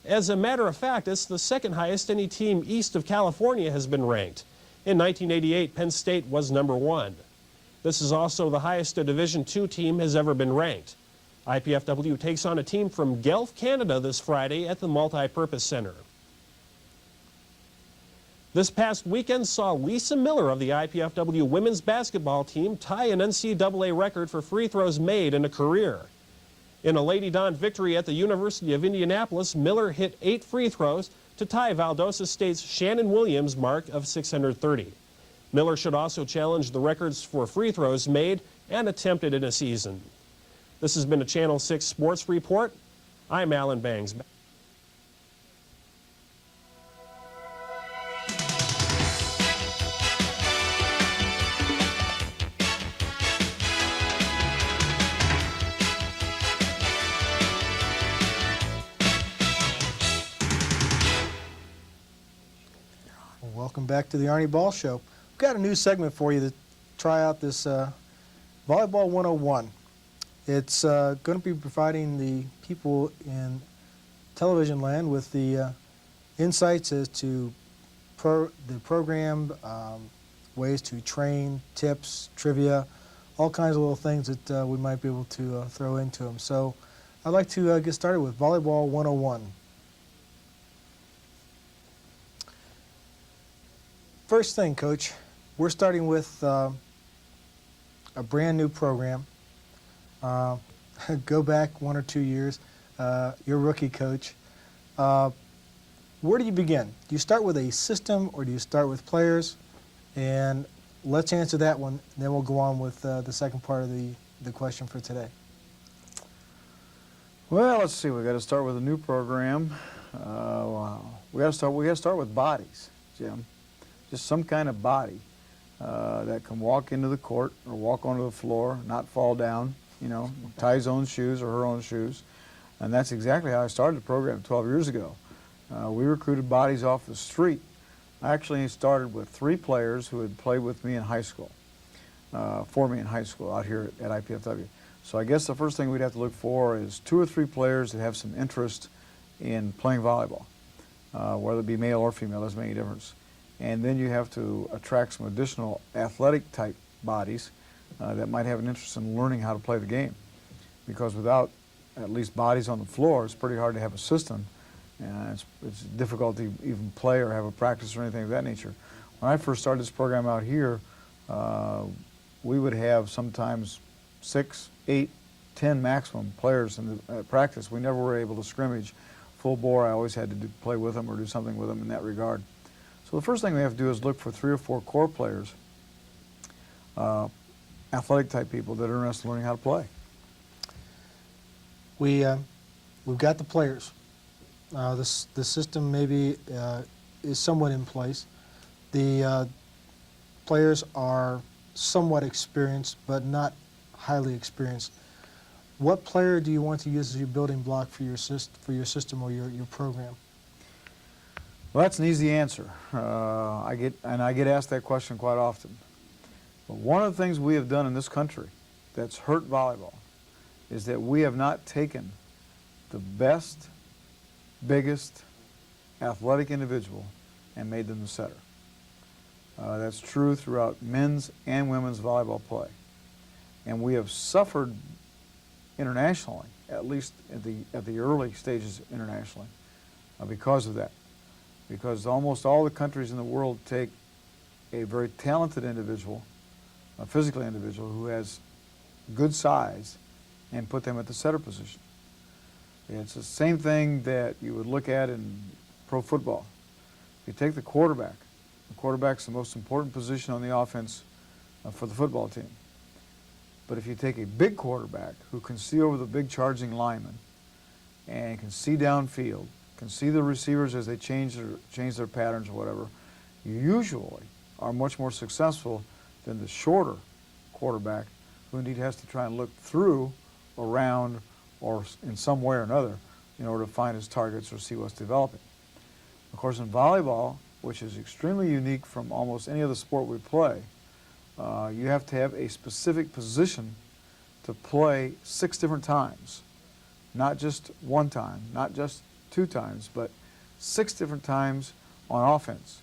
As a matter of fact, it's the 2nd highest any team east of California has been ranked. In 1988, Penn State was number 1. This is also the highest a Division II team has ever been ranked. IPFW takes on a team from Guelph, Canada this Friday at the Multi-Purpose Center. This past weekend saw Lisa Miller of the IPFW women's basketball team tie an NCAA record for free throws made in a career. In a Lady Don victory at the University of Indianapolis, Miller hit 8 free throws to tie Valdosta State's Shannon Williams' mark of 630. Miller should also challenge the records for free throws made and attempted in a season. This has been a Channel 6 Sports Report. I'm Alan Bangs. Welcome back to the Arnie Ball Show. We've got a new segment for you to try out this Volleyball 101. It's going to be providing the people in television land with the insights as to the program, ways to train, tips, trivia, all kinds of little things that we might be able to throw into them. So I'd like to get started with Volleyball 101. First thing, Coach, we're starting with a brand new program. Go back 1 or 2 years. You're rookie coach. Where do you begin? Do you start with a system or do you start with players? And let's answer that one, then we'll go on with the second part of the question for today. Well, let's see. We got to start with a new program. We got to start with bodies, Jim. Just some kind of body that can walk into the court or walk onto the floor, not fall down. You know, tie his own shoes or her own shoes, and that's exactly how I started the program 12 years ago. We recruited bodies off the street. I actually started with 3 players who had played with me in high school, for me in high school out here at IPFW. So I guess the first thing we'd have to look for is 2 or 3 players that have some interest in playing volleyball, whether it be male or female, doesn't make any difference. And then you have to attract some additional athletic type bodies that might have an interest in learning how to play the game. Because without at least bodies on the floor, it's pretty hard to have a system. And it's difficult to even play or have a practice or anything of that nature. When I first started this program out here, we would have sometimes 6, 8, 10 maximum players in the practice. We never were able to scrimmage full bore. I always had to play with them or do something with them in that regard. So the first thing we have to do is look for 3 or 4 core players, athletic type people that are interested in learning how to play. We've got the players. The system maybe is somewhat in place. The players are somewhat experienced, but not highly experienced. What player do you want to use as your building block for your system or your program? Well, that's an easy answer. I get asked that question quite often. But one of the things we have done in this country that's hurt volleyball is that we have not taken the best, biggest athletic individual and made them the setter. That's true throughout men's and women's volleyball play. And we have suffered internationally, at least at the early stages internationally, because of that. Because almost all the countries in the world take a very talented individual, a physical individual who has good size, and put them at the setter position. It's the same thing that you would look at in pro football. You take the quarterback's the most important position on the offense for the football team. But if you take a big quarterback who can see over the big charging lineman and can see downfield, can see the receivers as they change their patterns or whatever, you usually are much more successful than the shorter quarterback who indeed has to try and look through, around, or in some way or another in order to find his targets or see what's developing. Of course, in volleyball, which is extremely unique from almost any other sport we play, you have to have a specific position to play 6 different times. Not just one time, not just 2 times, but 6 different times on offense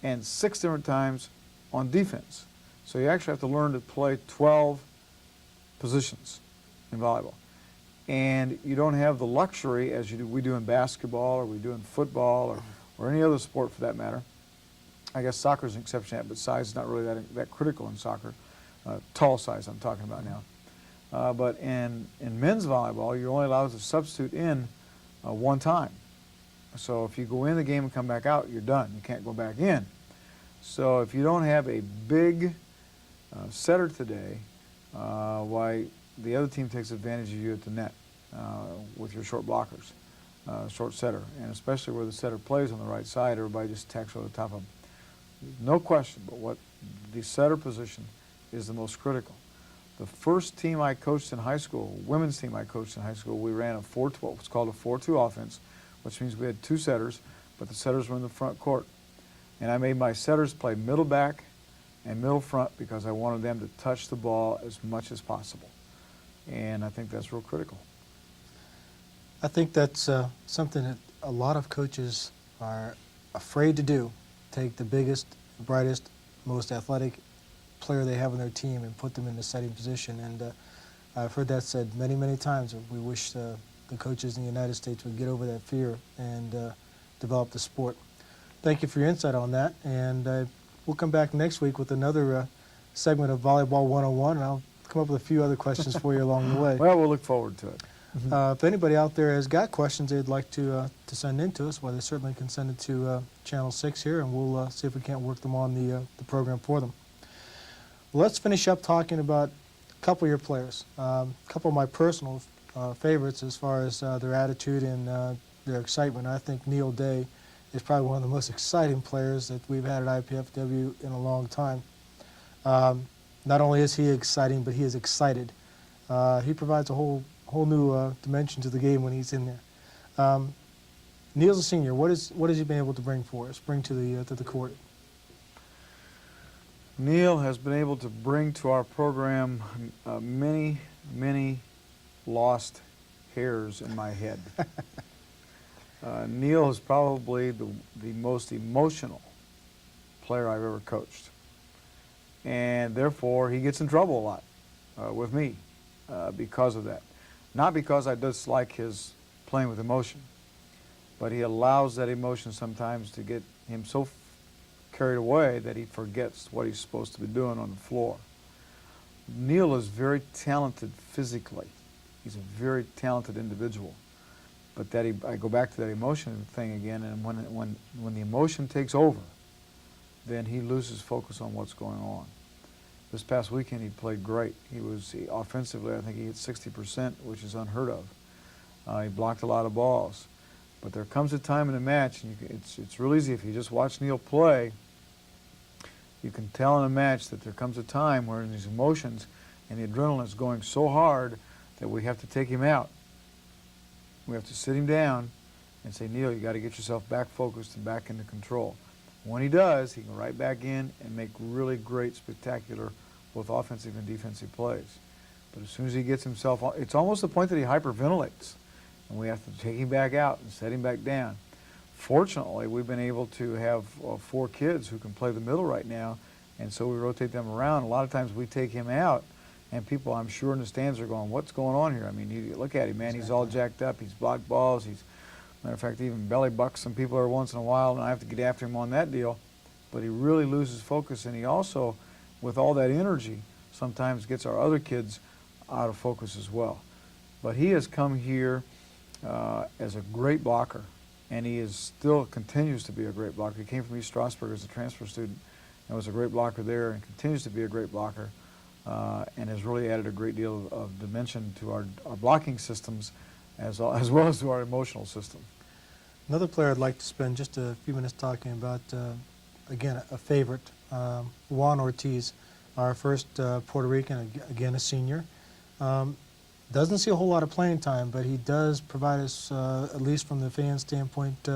and 6 different times on defense. So you actually have to learn to play 12 positions in volleyball. And you don't have the luxury, as we do in basketball or we do in football or any other sport for that matter. I guess soccer is an exception to that, but size is not really that critical in soccer. Tall size I'm talking about now. But in men's volleyball, you're only allowed to substitute in 1 time. So if you go in the game and come back out, you're done. You can't go back in. So if you don't have a big setter today, why the other team takes advantage of you at the net with your short blockers, short setter, and especially where the setter plays on the right side, everybody just attacks over the top of them. No question, but what the setter position is the most critical. The first team I coached in high school, women's team I coached in high school, we ran a 4-12. It's called a 4-2 offense, which means we had 2 setters, but the setters were in the front court. And I made my setters play middle back and middle front because I wanted them to touch the ball as much as possible. And I think that's real critical. I think that's something that a lot of coaches are afraid to do. Take the biggest, brightest, most athletic player they have on their team and put them in the setting position. And I've heard that said many, many times. We wish the coaches in the United States would get over that fear and develop the sport. Thank you for your insight on that. And we'll come back next week with another segment of Volleyball 101, and I'll come up with a few other questions for you along the way. Well, we'll look forward to it. If anybody out there has got questions they'd like to send in to us, well, they certainly can send it to Channel 6 here, and we'll see if we can't work them on the program for them. Well, let's finish up talking about a couple of your players. A couple of my personal favorites as far as their attitude and their excitement. I think Neil Day is probably one of the most exciting players that we've had at IPFW in a long time. Not only is he exciting, but he is excited. He provides a whole new dimension to the game when he's in there. Neil's a senior. What has he been able to bring for us, bring to the court? Neil has been able to bring to our program many, many lost hairs in my head. Neil is probably the most emotional player I've ever coached. And therefore, he gets in trouble a lot with me because of that. Not because I dislike his playing with emotion, but he allows that emotion sometimes to get him so carried away that he forgets what he's supposed to be doing on the floor. Neil is very talented physically. He's a very talented individual. But I go back to that emotion thing again, and when the emotion takes over, then he loses focus on what's going on. This past weekend he played great. Offensively, I think he hit 60%, which is unheard of. He blocked a lot of balls. But there comes a time in a match, and it's real easy if you just watch Neil play. You can tell in a match that there comes a time where these emotions and the adrenaline is going so hard that we have to take him out. We have to sit him down and say, Neil, you got to get yourself back focused and back into control. When he does, he can right back in and make really great, spectacular, both offensive and defensive plays. But as soon as he gets himself, it's almost the point that he hyperventilates, and we have to take him back out and set him back down. Fortunately, we've been able to have 4 kids who can play the middle right now, and so we rotate them around. A lot of times we take him out, and people, I'm sure, in the stands are going, what's going on here? I mean, you look at him, man, He's all jacked up, he's blocked balls, matter of fact, even belly bucks some people every once in a while, and I have to get after him on that deal. But he really loses focus, and he also, with all that energy, sometimes gets our other kids out of focus as well. But he has come here as a great blocker, and he still continues to be a great blocker. He came from East Strasburg as a transfer student and was a great blocker there, and continues to be a great blocker, and has really added a great deal of dimension to our blocking systems as well as to our emotional system. Another player I'd like to spend just a few minutes talking about, again, a favorite, Juan Ortiz, our first Puerto Rican, again a senior. Doesn't see a whole lot of playing time, but he does provide us, at least from the fan standpoint,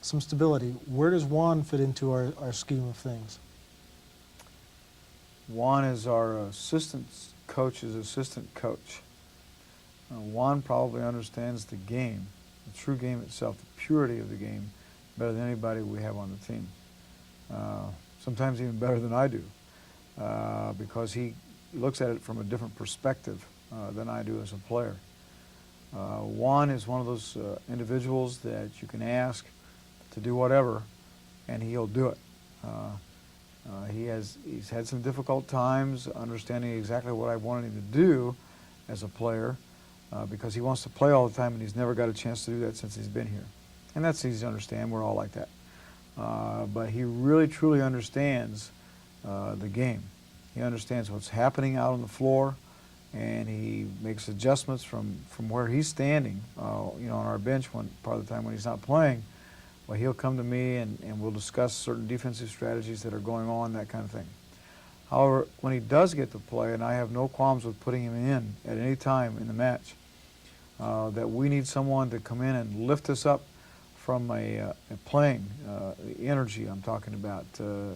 some stability. Where does Juan fit into our scheme of things? Juan is our assistant coach's assistant coach. Juan probably understands the game, the true game itself, the purity of the game, better than anybody we have on the team. Sometimes even better than I do, because he looks at it from a different perspective than I do as a player. Juan is one of those individuals that you can ask to do whatever, and he'll do it. He's had some difficult times understanding exactly what I wanted him to do as a player, because he wants to play all the time, and he's never got a chance to do that since he's been here. And that's easy to understand. We're all like that. But he really, truly understands the game. He understands what's happening out on the floor, and he makes adjustments from where he's standing, on our bench part of the time when he's not playing. Well, he'll come to me, and we'll discuss certain defensive strategies that are going on, that kind of thing. However, when he does get to play, and I have no qualms with putting him in at any time in the match, that we need someone to come in and lift us up from a playing, the energy I'm talking about,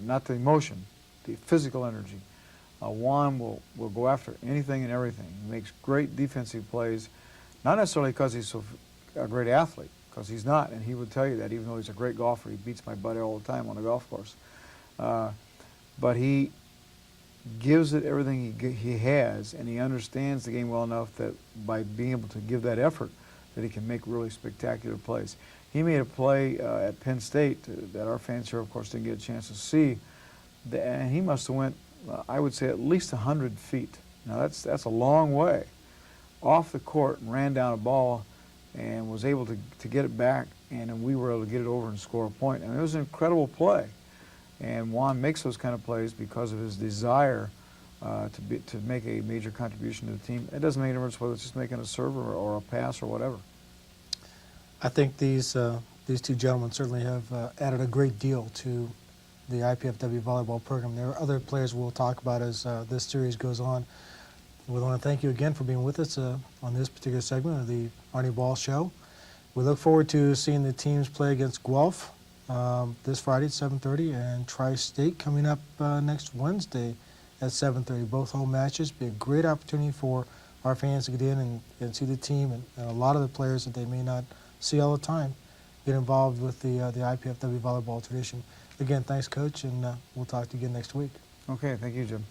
not the emotion, the physical energy. Juan will go after anything and everything. He makes great defensive plays, not necessarily because he's a great athlete, because he's not, and he would tell you that even though he's a great golfer. He beats my buddy all the time on the golf course. But he gives it everything he has, and he understands the game well enough that by being able to give that effort, that he can make really spectacular plays. He made a play at Penn State that our fans here, of course, didn't get a chance to see, and he must have went, I would say, at least 100 feet. Now that's a long way off the court and ran down a ball and was able to get it back, and then we were able to get it over and score a point. I mean, it was an incredible play. And Juan makes those kind of plays because of his desire to make a major contribution to the team. It doesn't make any difference whether it's just making a serve or a pass or whatever. I think these two gentlemen certainly have added a great deal to the IPFW volleyball program. There are other players we'll talk about as this series goes on. We want to thank you again for being with us on this particular segment of the Arnie Ball Show. We look forward to seeing the teams play against Guelph this Friday at 7:30, and Tri-State coming up next Wednesday at 7:30. Both home matches. Be a great opportunity for our fans to get in and see the team and a lot of the players that they may not see all the time get involved with the IPFW volleyball tradition. Again, thanks, Coach, and we'll talk to you again next week. Okay, thank you, Jim.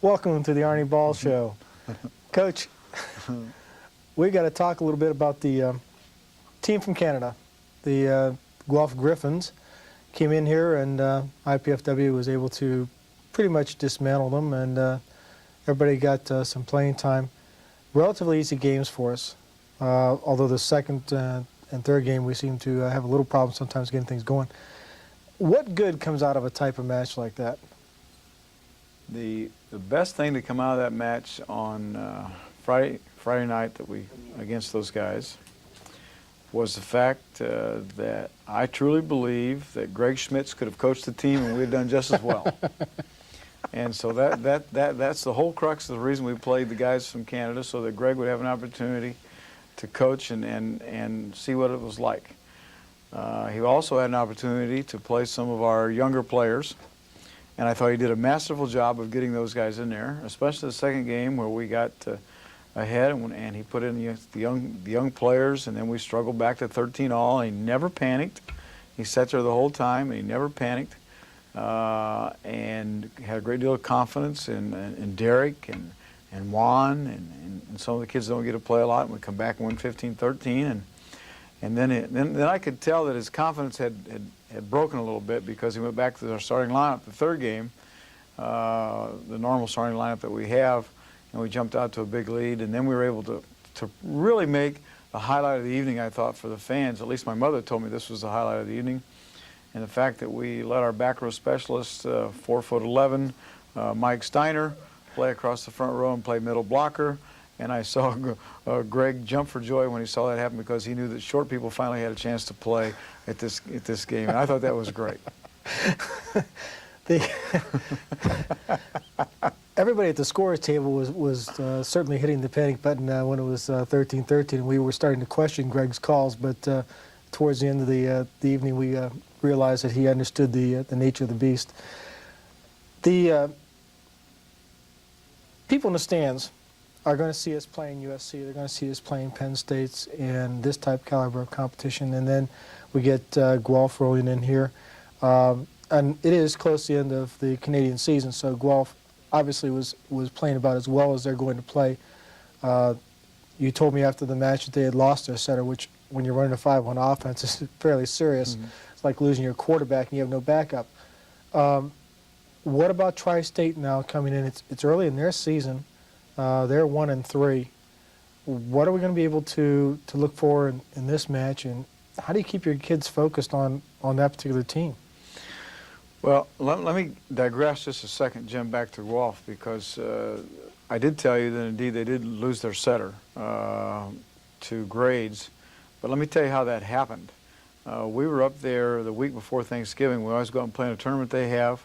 Welcome to the Arnie Ball Show. Coach, we got to talk a little bit about the team from Canada. The Guelph Griffins came in here, and IPFW was able to pretty much dismantle them, and everybody got some playing time. Relatively easy games for us, although the second and third game we seem to have a little problem sometimes getting things going. What good comes out of a type of match like that? The best thing to come out of that match on Friday night against those guys was the fact that I truly believe that Greg Schmitz could have coached the team and we'd done just as well. And so that's the whole crux of the reason we played the guys from Canada, so that Greg would have an opportunity to coach and see what it was like. He also had an opportunity to play some of our younger players. And I thought he did a masterful job of getting those guys in there, especially the second game where we got ahead, and he put in the young players, and then we struggled back to 13-all, and he never panicked. He sat there the whole time, and he never panicked, and had a great deal of confidence in Derek and Juan, and some of the kids don't get to play a lot, and we come back and win 15-13, and then I could tell that his confidence had broken a little bit because he went back to our starting lineup the third game, the normal starting lineup that we have, and we jumped out to a big lead, and then we were able to really make the highlight of the evening, I thought, for the fans. At least my mother told me this was the highlight of the evening, and the fact that we let our back row specialist, 4'11", Mike Steiner, play across the front row and play middle blocker, And I saw Greg jump for joy when he saw that happen because he knew that short people finally had a chance to play at this game. And I thought that was great. Everybody at the scorers table was certainly hitting the panic button when it was 13-13, and we were starting to question Greg's calls. But towards the end of the evening, we realized that he understood the nature of the beast. The people in the stands are going to see us playing USC. They're going to see us playing Penn State's and this type caliber of competition. And then we get Guelph rolling in here. And it is close to the end of the Canadian season, so Guelph obviously was playing about as well as they're going to play. You told me after the match that they had lost their center, which when you're running a 5-1 offense is fairly serious. Mm-hmm. It's like losing your quarterback and you have no backup. What about Tri-State now coming in? It's early in their season. They're 1-3. What are we going to be able to look for in this match, and how do you keep your kids focused on that particular team? Well, let me digress just a second, Jim, back to Guelph, because I did tell you that indeed they did lose their setter to grades. But let me tell you how that happened. We were up there the week before Thanksgiving. We always go out and play in a tournament they have.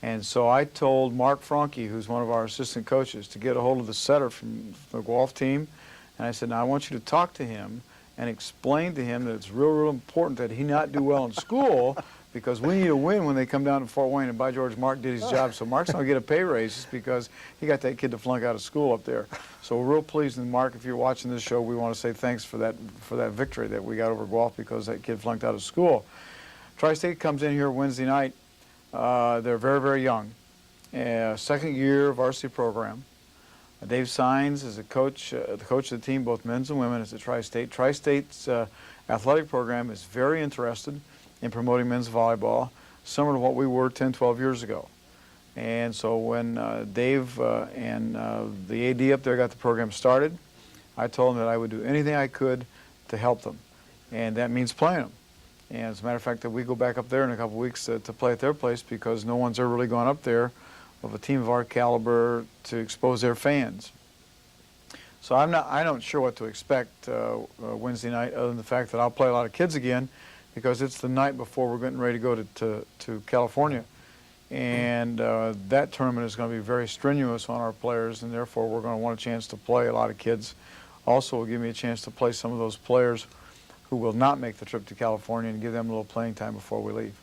And so I told Mark Franke, who's one of our assistant coaches, to get a hold of the setter from the Guelph team. And I said, now I want you to talk to him and explain to him that it's real important that he not do well in school because we need a win when they come down to Fort Wayne. And by George, Mark did his job. So Mark's going to get a pay raise just because he got that kid to flunk out of school up there. So we're real pleased. And Mark, if you're watching this show, we want to say thanks for that victory that we got over Guelph because that kid flunked out of school. Tri-State comes in here Wednesday night. They're very, very young. Second year varsity program. Dave Sines is the coach of the team, both men's and women, is at Tri-State. Tri-State's athletic program is very interested in promoting men's volleyball, similar to what we were 10, 12 years ago. And so when Dave and the AD up there got the program started, I told them that I would do anything I could to help them. And that means playing them. And as a matter of fact, that we go back up there in a couple of weeks to play at their place because no one's ever really gone up there of a team of our caliber to expose their fans. So I'm not sure what to expect Wednesday night, other than the fact that I'll play a lot of kids again, because it's the night before we're getting ready to go to California, and that tournament is going to be very strenuous on our players, and therefore we're going to want a chance to play a lot of kids. Also, will give me a chance to play some of those players who will not make the trip to California and give them a little playing time before we leave.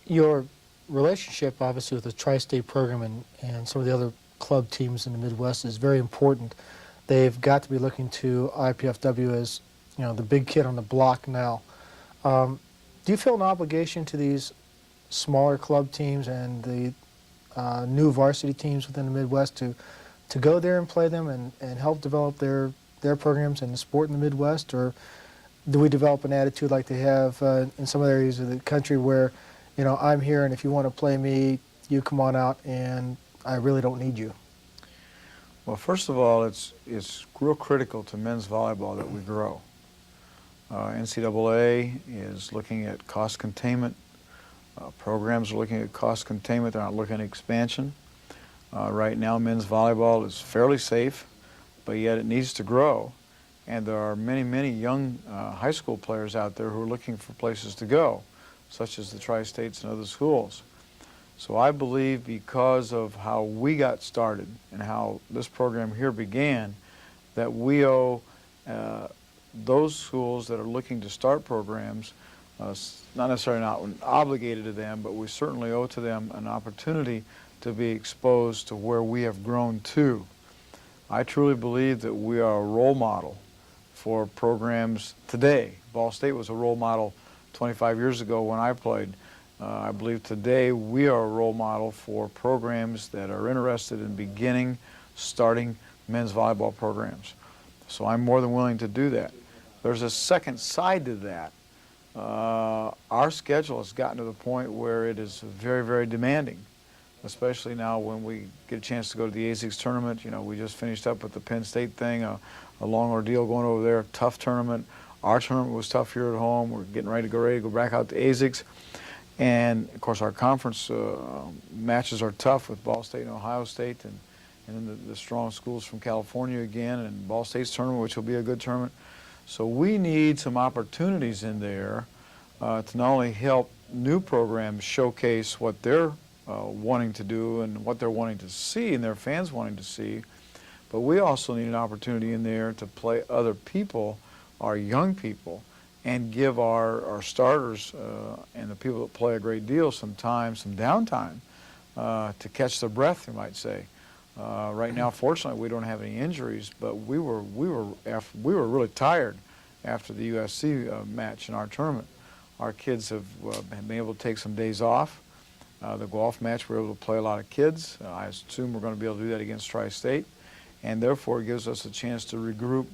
Your relationship, obviously, with the Tri-State program and some of the other club teams in the Midwest is very important. They've got to be looking to IPFW as, the big kid on the block now. Do you feel an obligation to these smaller club teams and the new varsity teams within the Midwest to go there and play them and help develop their programs and the sport in the Midwest, or do we develop an attitude like they have in some areas of the country where, I'm here and if you want to play me, you come on out and I really don't need you? Well, first of all, it's real critical to men's volleyball that we grow. NCAA is looking at cost containment. Programs are looking at cost containment. They're not looking at expansion. Right now, men's volleyball is fairly safe, but yet it needs to grow. And there are many, many young high school players out there who are looking for places to go, such as the Tri-States and other schools. So I believe because of how we got started and how this program here began, that we owe those schools that are looking to start programs, not necessarily not obligated to them, but we certainly owe to them an opportunity to be exposed to where we have grown to. I truly believe that we are a role model for programs today. Ball State was a role model 25 years ago when I played. I believe today we are a role model for programs that are interested in starting men's volleyball programs. So I'm more than willing to do that. There's a second side to that. Our schedule has gotten to the point where it is very, very demanding, especially now when we get a chance to go to the ASICS tournament. We just finished up with the Penn State thing, a long ordeal going over there, tough tournament. Our tournament was tough here at home. We're getting ready to go back out to ASICS. And, of course, our conference matches are tough with Ball State and Ohio State and then the strong schools from California again, and Ball State's tournament, which will be a good tournament. So we need some opportunities in there to not only help new programs showcase what they're wanting to do and what they're wanting to see and their fans wanting to see, but we also need an opportunity in there to play other people, our young people, and give our starters and the people that play a great deal some time, some downtime to catch their breath, you might say. Right now, fortunately, we don't have any injuries, but we were really tired after the USC match in our tournament. Our kids have been able to take some days off. The golf match, we were able to play a lot of kids. I assume we're going to be able to do that against Tri-State, and therefore it gives us a chance to regroup,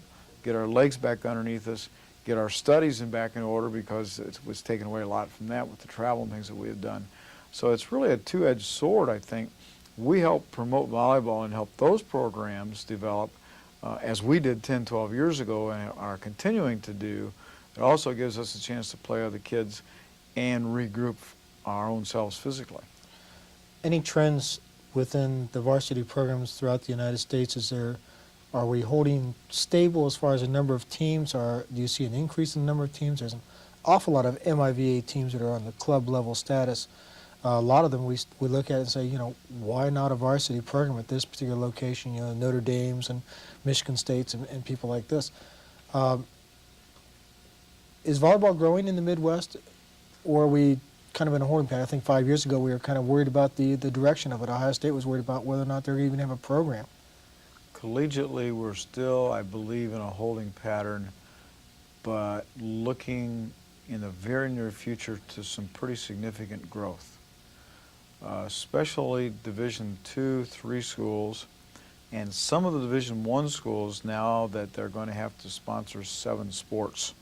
get our legs back underneath us, get our studies back in order, because it was taken away a lot from that with the travel and things that we had done. So it's really a two-edged sword, I think. We help promote volleyball and help those programs develop as we did 10, 12 years ago and are continuing to do. It also gives us a chance to play other kids and regroup our own selves physically. Any trends within the varsity programs throughout the United States? Are we holding stable as far as the number of teams, or do you see an increase in the number of teams? There's an awful lot of MIVA teams that are on the club level status. A lot of them we look at and say, why not a varsity program at this particular location? Notre Dame's and Michigan State's and people like this. Is volleyball growing in the Midwest, or are we kind of in a holding pattern? I think 5 years ago we were kind of worried about the direction of it. Ohio State was worried about whether or not they're even have a program. Collegiately, we're still, I believe, in a holding pattern, but looking in the very near future to some pretty significant growth. Especially Division II, III schools, and some of the Division I schools now that they're going to have to sponsor 7 sports,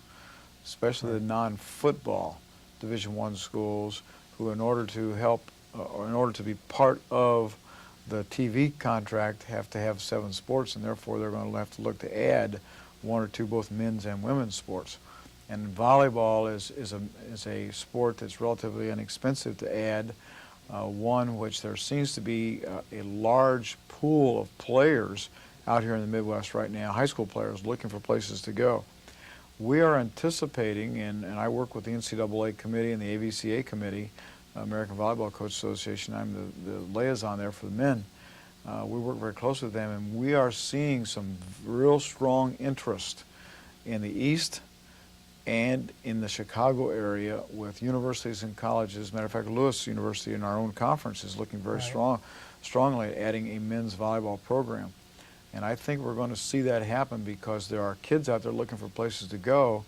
especially the non-football Division I schools, who in order to help, or in order to be part of the TV contract, have to have 7 sports, and therefore they're going to have to look to add 1 or 2 both men's and women's sports. And volleyball is a sport that's relatively inexpensive to add, one which there seems to be a large pool of players out here in the Midwest right now, high school players looking for places to go. We are anticipating, and I work with the NCAA committee and the AVCA committee, American Volleyball Coach Association. I'm the liaison there for the men. We work very closely with them, and we are seeing some real strong interest in the East and in the Chicago area with universities and colleges. As a matter of fact, Lewis University in our own conference is looking very strongly at adding a men's volleyball program. And I think we're going to see that happen because there are kids out there looking for places to go,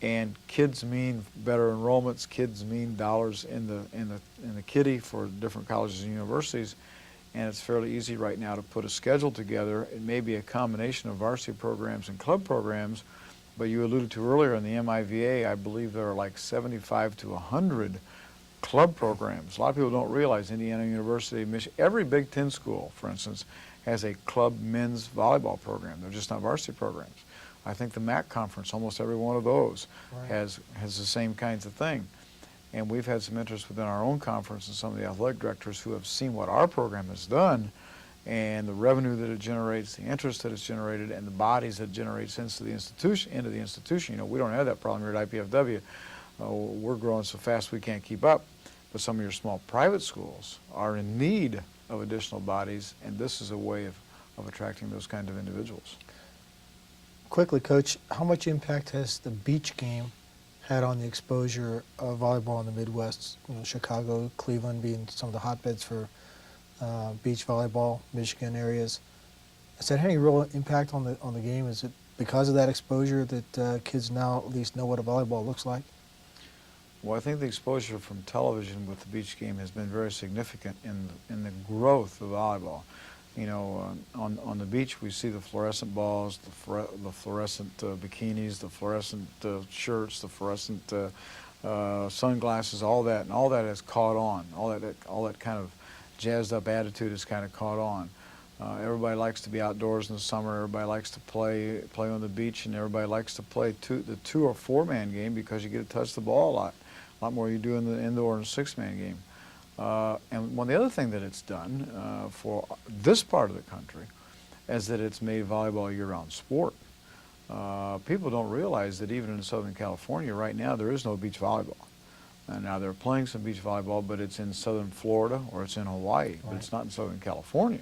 and kids mean better enrollments, kids mean dollars in the kitty for different colleges and universities. And it's fairly easy right now to put a schedule together. It may be a combination of varsity programs and club programs, but you alluded to earlier in the MIVA, I believe there are like 75 to 100 club programs. A lot of people don't realize Indiana University, Michigan, every Big Ten school, for instance, has a club men's volleyball program. They're just not varsity programs. I think the MAC conference, almost every one of those has the same kinds of thing. And we've had some interest within our own conference and some of the athletic directors who have seen what our program has done and the revenue that it generates, the interest that it's generated, and the bodies that it generates into the institution. We don't have that problem here at IPFW. We're growing so fast we can't keep up. But some of your small private schools are in need of additional bodies, and this is a way of attracting those kind of individuals. Quickly, Coach, how much impact has the beach game had on the exposure of volleyball in the Midwest? Chicago, Cleveland being some of the hotbeds for beach volleyball, Michigan areas. Has that had any real impact on the game? Is it because of that exposure that kids now at least know what a volleyball looks like? Well, I think the exposure from television with the beach game has been very significant in the growth of volleyball. On the beach we see the fluorescent balls, the fluorescent bikinis, the fluorescent shirts, the fluorescent sunglasses, all that has caught on. All that kind of jazzed up attitude has kind of caught on. Everybody likes to be outdoors in the summer. Everybody likes to play on the beach, and everybody likes to play the 2 or 4 man game because you get to touch the ball a lot more than you do in the indoor and 6 man game. And one of the other thing that it's done for this part of the country is that it's made volleyball a year-round sport. People don't realize that even in Southern California right now there is no beach volleyball. And now they're playing some beach volleyball, but it's in southern Florida or it's in Hawaii, but it's not in Southern California.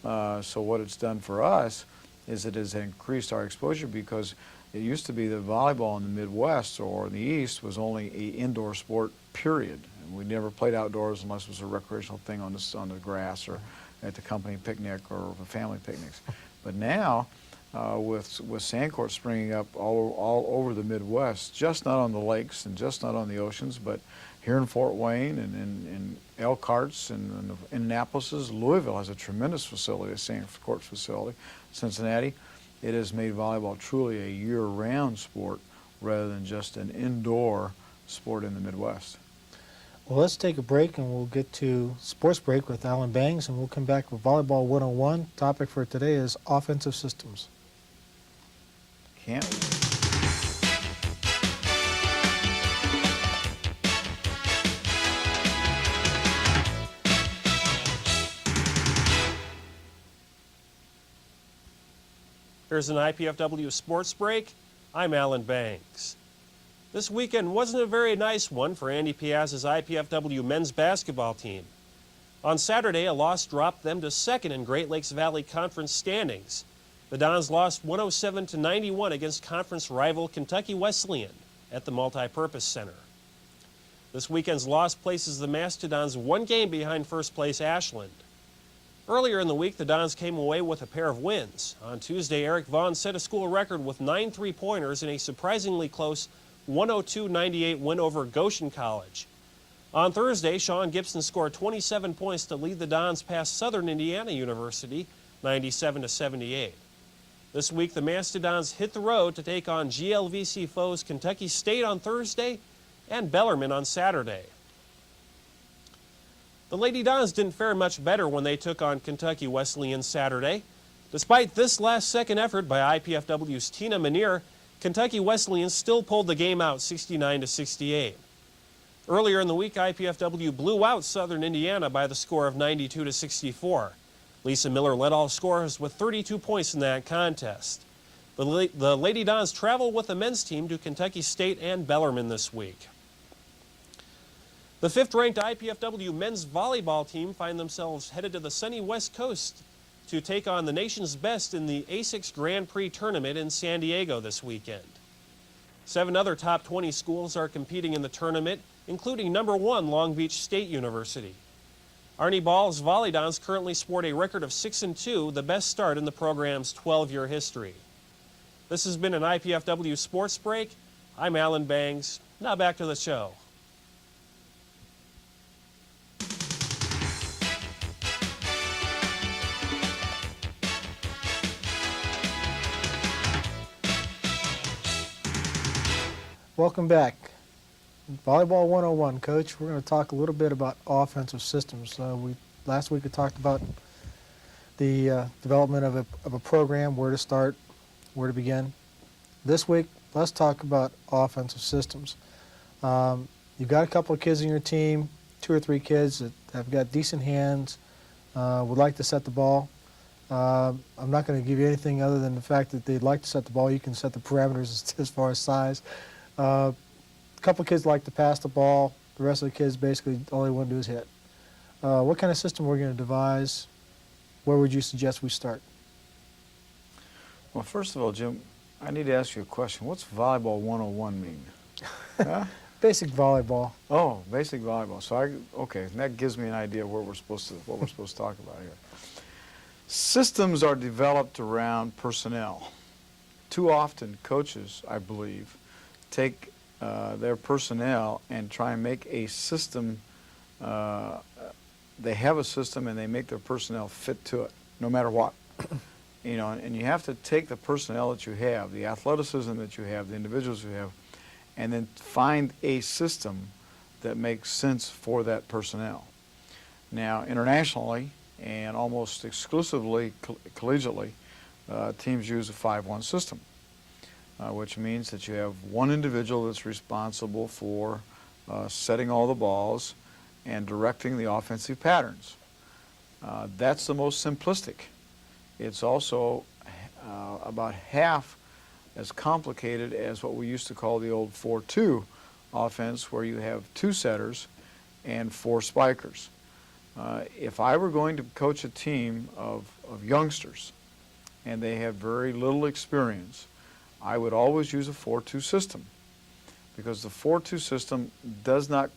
So what it's done for us is it has increased our exposure, because it used to be that volleyball in the Midwest or in the East was only an indoor sport, period. And we never played outdoors unless it was a recreational thing on the grass or at the company picnic or family picnics. But now, with sand courts springing up all over the Midwest, just not on the lakes and just not on the oceans, but here in Fort Wayne and in Elkhart's and in Annapolis. Louisville has a tremendous facility, a sand courts facility. Cincinnati, it has made volleyball truly a year-round sport rather than just an indoor sport in the Midwest. Well, let's take a break and we'll get to Sports Break with Alan Bangs, and we'll come back with Volleyball 101. Topic for today is offensive systems. Can't we? Here's an IPFW Sports Break. I'm Alan Banks. This weekend wasn't a very nice one for Andy Piazza's IPFW men's basketball team. On Saturday, a loss dropped them to second in Great Lakes Valley Conference standings. The Dons lost 107-91 against conference rival Kentucky Wesleyan at the Multipurpose Center. This weekend's loss places the Mastodons one game behind first place Ashland. Earlier in the week, the Dons came away with a pair of wins. On Tuesday, Eric Vaughn set a school record with 9 three-pointers in a surprisingly close 102-98 win over Goshen College. On Thursday, Sean Gibson scored 27 points to lead the Dons past Southern Indiana University, 97-78. This week, the Mastodons hit the road to take on GLVC foes Kentucky State on Thursday and Bellarmine on Saturday. The Lady Dons didn't fare much better when they took on Kentucky Wesleyan Saturday. Despite this last-second effort by IPFW's Tina Manier, Kentucky Wesleyan still pulled the game out 69-68. Earlier in the week, IPFW blew out Southern Indiana by the score of 92-64. Lisa Miller led all scorers with 32 points in that contest. The Lady Dons travel with the men's team to Kentucky State and Bellarmine this week. The fifth-ranked IPFW men's volleyball team find themselves headed to the sunny West Coast to take on the nation's best in the ASICS Grand Prix tournament in San Diego this weekend. 7 other top 20 schools are competing in the tournament, including #1 Long Beach State University. Arnie Ball's Volley Dons currently sport a record of 6-2, the best start in the program's 12-year history. This has been an IPFW Sports Break. I'm Alan Bangs. Now back to the show. Welcome back. Volleyball 101, Coach. We're going to talk a little bit about offensive systems. Last week we talked about the development of a program, where to start, where to begin. This week, let's talk about offensive systems. You've got a couple of kids in your team, 2 or 3 kids that have got decent hands, would like to set the ball. I'm not going to give you anything other than the fact that they'd like to set the ball. You can set the parameters as far as size. A couple of kids like to pass the ball. The rest of the kids basically all they want to do is hit. What kind of system we're going to devise? Where would you suggest we start? Well, first of all, Jim, I need to ask you a question. What's Volleyball 101 mean? Huh? Basic volleyball. Oh, basic volleyball. So okay, and that gives me an idea of what we're supposed to talk about here. Systems are developed around personnel. Too often, coaches, I believe, take their personnel and try and make a system. They have a system and they make their personnel fit to it, no matter what. You know, and you have to take the personnel that you have, the athleticism that you have, the individuals you have, and then find a system that makes sense for that personnel. Now, internationally and almost exclusively collegiately, teams use a 5-1 system, which means that you have one individual that's responsible for setting all the balls, and directing the offensive patterns. That's the most simplistic. It's also about half as complicated as what we used to call the old 4-2 offense, where you have 2 setters and 4 spikers. If I were going to coach a team of youngsters and they have very little experience, I would always use a 4-2 system, because the 4-2 system does not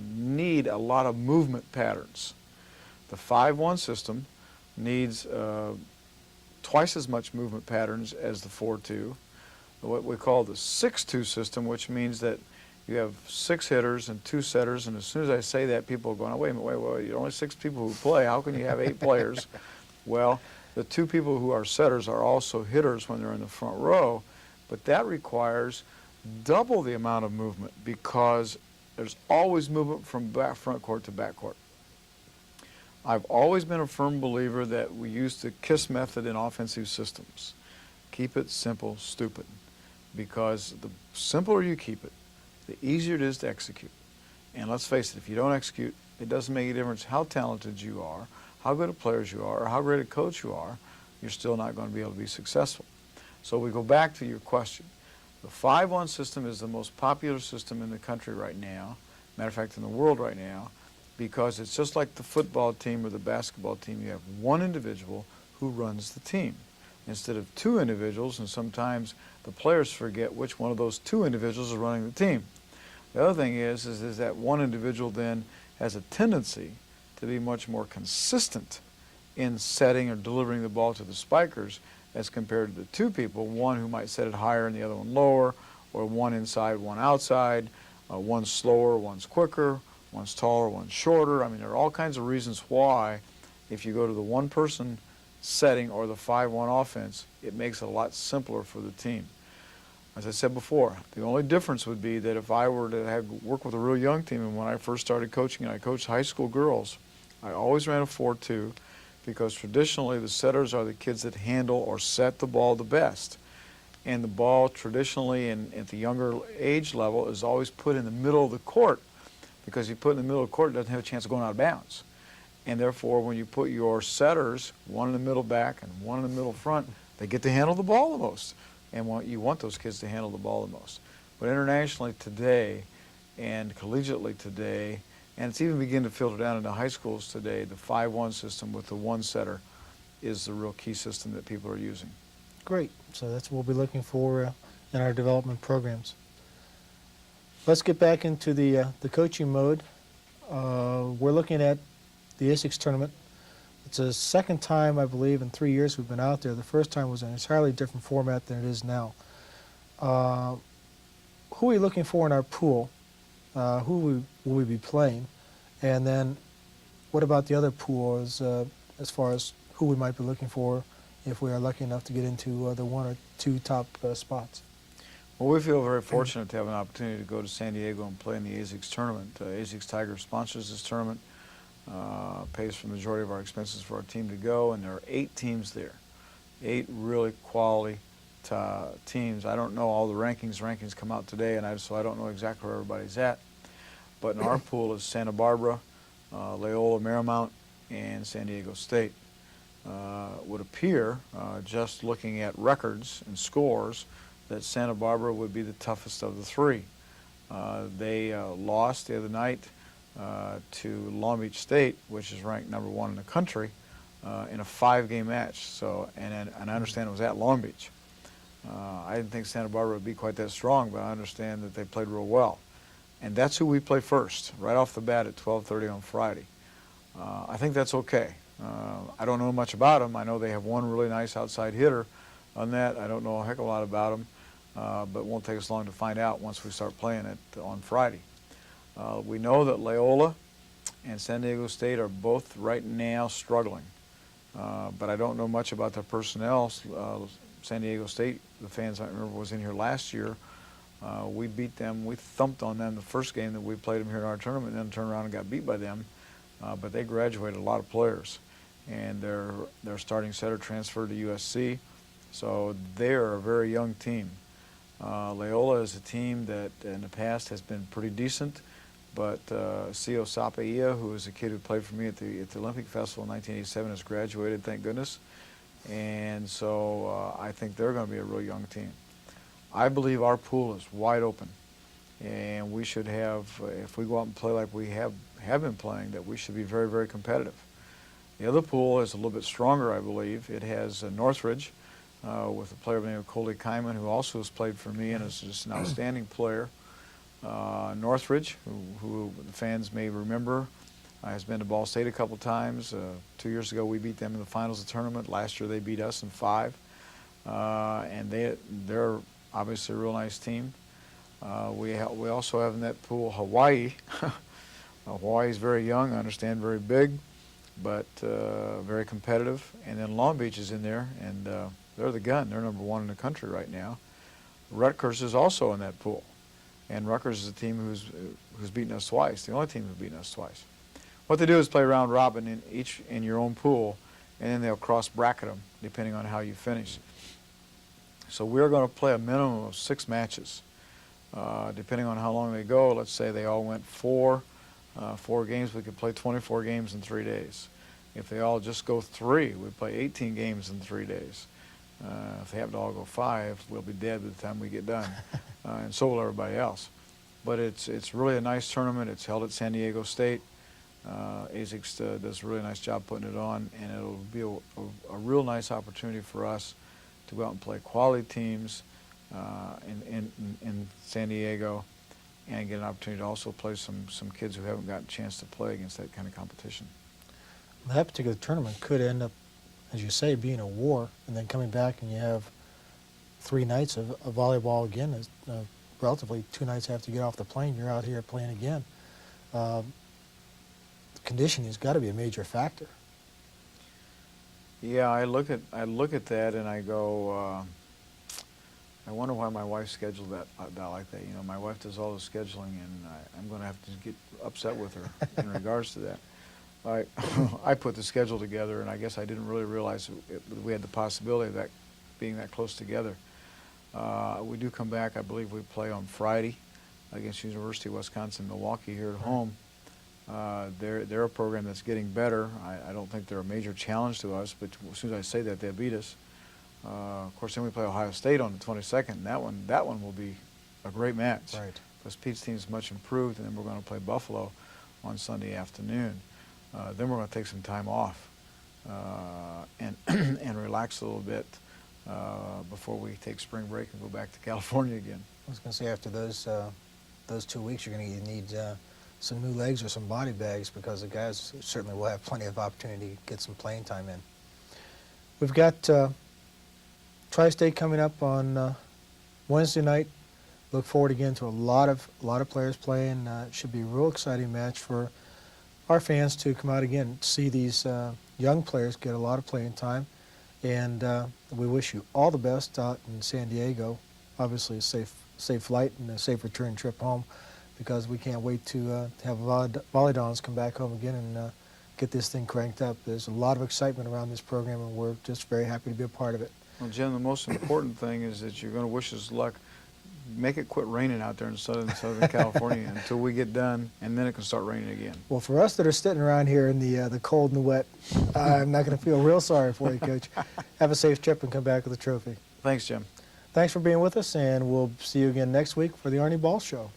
need a lot of movement patterns. The 5-1 system needs twice as much movement patterns as the 4-2. What we call the 6-2 system, which means that you have 6 hitters and 2 setters, and as soon as I say that, people are going, oh, wait a minute, wait, you're only 6 people who play. How can you have 8 players? Well, the 2 people who are setters are also hitters when they're in the front row, but that requires double the amount of movement, because there's always movement from front court to back court. I've always been a firm believer that we use the KISS method in offensive systems. Keep it simple, stupid, because the simpler you keep it, the easier it is to execute. And let's face it, if you don't execute, it doesn't make a difference how talented you are, how good of players you are, or how great a coach you are, you're still not going to be able to be successful. So we go back to your question. The 5-1 system is the most popular system in the country right now, matter of fact in the world right now, because it's just like the football team or the basketball team. You have one individual who runs the team instead of 2 individuals, and sometimes the players forget which one of those 2 individuals is running the team. The other thing is that one individual then has a tendency to be much more consistent in setting or delivering the ball to the spikers as compared to the 2 people, one who might set it higher and the other one lower, or one inside, one outside, one's slower, one's quicker, one's taller, one's shorter. I mean, there are all kinds of reasons why, if you go to the one-person setting or the 5-1 offense, it makes it a lot simpler for the team. As I said before, the only difference would be that if I were to work with a real young team, and when I first started coaching, and I coached high school girls, I always ran a 4-2, because traditionally the setters are the kids that handle or set the ball the best. And the ball traditionally at the younger age level is always put in the middle of the court, because you put it in the middle of the court, it doesn't have a chance of going out of bounds. And therefore, when you put your setters, one in the middle back and one in the middle front, they get to handle the ball the most. And you want those kids to handle the ball the most. But internationally today, and collegiately today, and it's even beginning to filter down into high schools today, the 5-1 system with the 1 setter is the real key system that people are using. Great. So that's what we'll be looking for in our development programs. Let's get back into the coaching mode. We're looking at the ASICS tournament. It's the second time, I believe, in 3 years we've been out there. The first time was an entirely different format than it is now. Who are we looking for in our pool? Who will we be playing? And then what about the other pools as far as who we might be looking for if we are lucky enough to get into the 1 or 2 top spots? Well, we feel very fortunate to have an opportunity to go to San Diego and play in the ASICS tournament. ASICS Tiger sponsors this tournament, pays for the majority of our expenses for our team to go, and there are 8 teams there, 8 really quality teams. I don't know all the rankings. Rankings come out today, and so I don't know exactly where everybody's at. But in our pool is Santa Barbara, Loyola Marymount, and San Diego State. Would appear, just looking at records and scores, that Santa Barbara would be the toughest of the 3. They lost the other night to Long Beach State, which is ranked number 1 in the country, in a 5-game match. So, and I understand it was at Long Beach. I didn't think Santa Barbara would be quite that strong, but I understand that they played real well. And that's who we play first, right off the bat at 12:30 on Friday. I think that's okay. I don't know much about them. I know they have one really nice outside hitter on that. I don't know a heck of a lot about them, but it won't take us long to find out once we start playing it on Friday. We know that Loyola and San Diego State are both right now struggling, but I don't know much about their personnel. San Diego State, the fans I remember was in here last year. We beat them, we thumped on them the first game that we played them here in our tournament, and then turned around and got beat by them. But they graduated a lot of players, and their starting setter transferred to USC, so they're a very young team. Loyola is a team that in the past has been pretty decent, But Sio Sapaia, who is a kid who played for me at the Olympic Festival in 1987, has graduated, thank goodness. And so I think they're going to be a real young team. I believe our pool is wide open, and we should have, if we go out and play like we have been playing, that we should be very, very competitive. The other pool is a little bit stronger, I believe. It has Northridge with a player by the name of Coley Kyman, who also has played for me and is just an outstanding player. Northridge, who the fans may remember, has been to Ball State a couple times. 2 years ago we beat them in the finals of the tournament. Last year they beat us in 5. And they're obviously a real nice team. We also have in that pool Hawaii. Hawaii's very young, I understand very big, but very competitive. And then Long Beach is in there, and they're the gun. They're number 1 in the country right now. Rutgers is also in that pool. And Rutgers is a team who's beaten us twice, the only team who's beaten us twice. What they do is play round robin in your own pool, and then they'll cross bracket them depending on how you finish. So we're going to play a minimum of 6 matches, depending on how long they go. Let's say they all went 4 games. We could play 24 games in 3 days. If they all just go 3, we play 18 games in 3 days. If they happen to all go 5, we'll be dead by the time we get done, and so will everybody else. But it's really a nice tournament. It's held at San Diego State. ASICS does a really nice job putting it on, and it'll be a real nice opportunity for us to go out and play quality teams in San Diego, and get an opportunity to also play some kids who haven't gotten a chance to play against that kind of competition. That particular tournament could end up, as you say, being a war, and then coming back and you have 3 nights of volleyball again. Relatively 2 nights after you get off the plane, you're out here playing again. Conditioning has got to be a major factor. Yeah, I look at that and I go, I wonder why my wife scheduled that like that. You know, my wife does all the scheduling, and I'm going to have to get upset with her in regards to that. I put the schedule together, and I guess I didn't really realize we had the possibility of that being that close together. We do come back. I believe we play on Friday against University of Wisconsin-Milwaukee here at home. They're a program that's getting better. I don't think they're a major challenge to us, but as soon as I say that, they'll beat us. Of course, then we play Ohio State on the 22nd, and that one will be a great match. Right. Because Pete's team is much improved, and then we're going to play Buffalo on Sunday afternoon. Then we're going to take some time off and relax a little bit before we take spring break and go back to California again. I was going to say, after those 2 weeks, you're going to need some new legs or some body bags, because the guys certainly will have plenty of opportunity to get some playing time in. We've got Tri-State coming up on Wednesday night. Look forward again to a lot of players playing. It should be a real exciting match for our fans to come out again, see these young players get a lot of playing time, and we wish you all the best out in San Diego. Obviously, a safe flight and a safe return trip home, because we can't wait to have Mastodons come back home again and get this thing cranked up. There's a lot of excitement around this program, and we're just very happy to be a part of it. Well, Jim, the most important thing is that you're going to wish us luck. Make it quit raining out there in Southern California until we get done, and then it can start raining again. Well, for us that are sitting around here in the cold and the wet, I'm not going to feel real sorry for you, Coach. Have a safe trip and come back with a trophy. Thanks, Jim. Thanks for being with us, and we'll see you again next week for the Arnie Ball Show.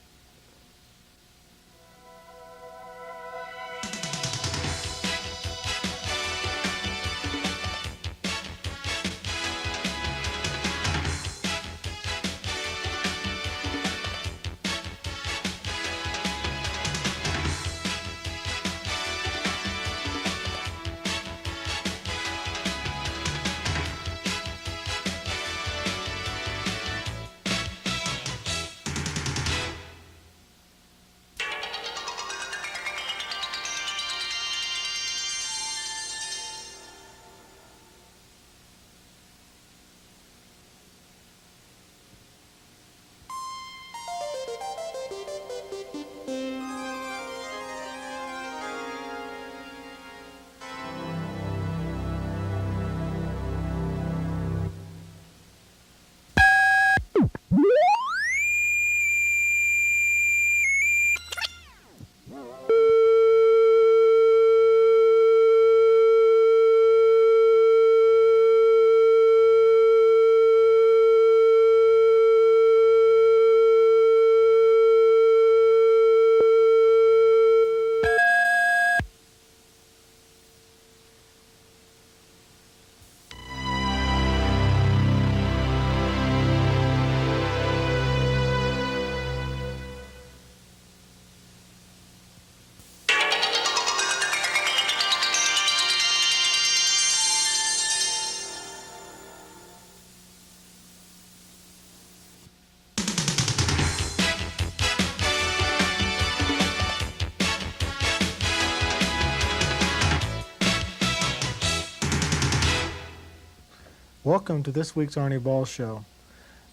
Welcome to this week's Arnie Ball Show.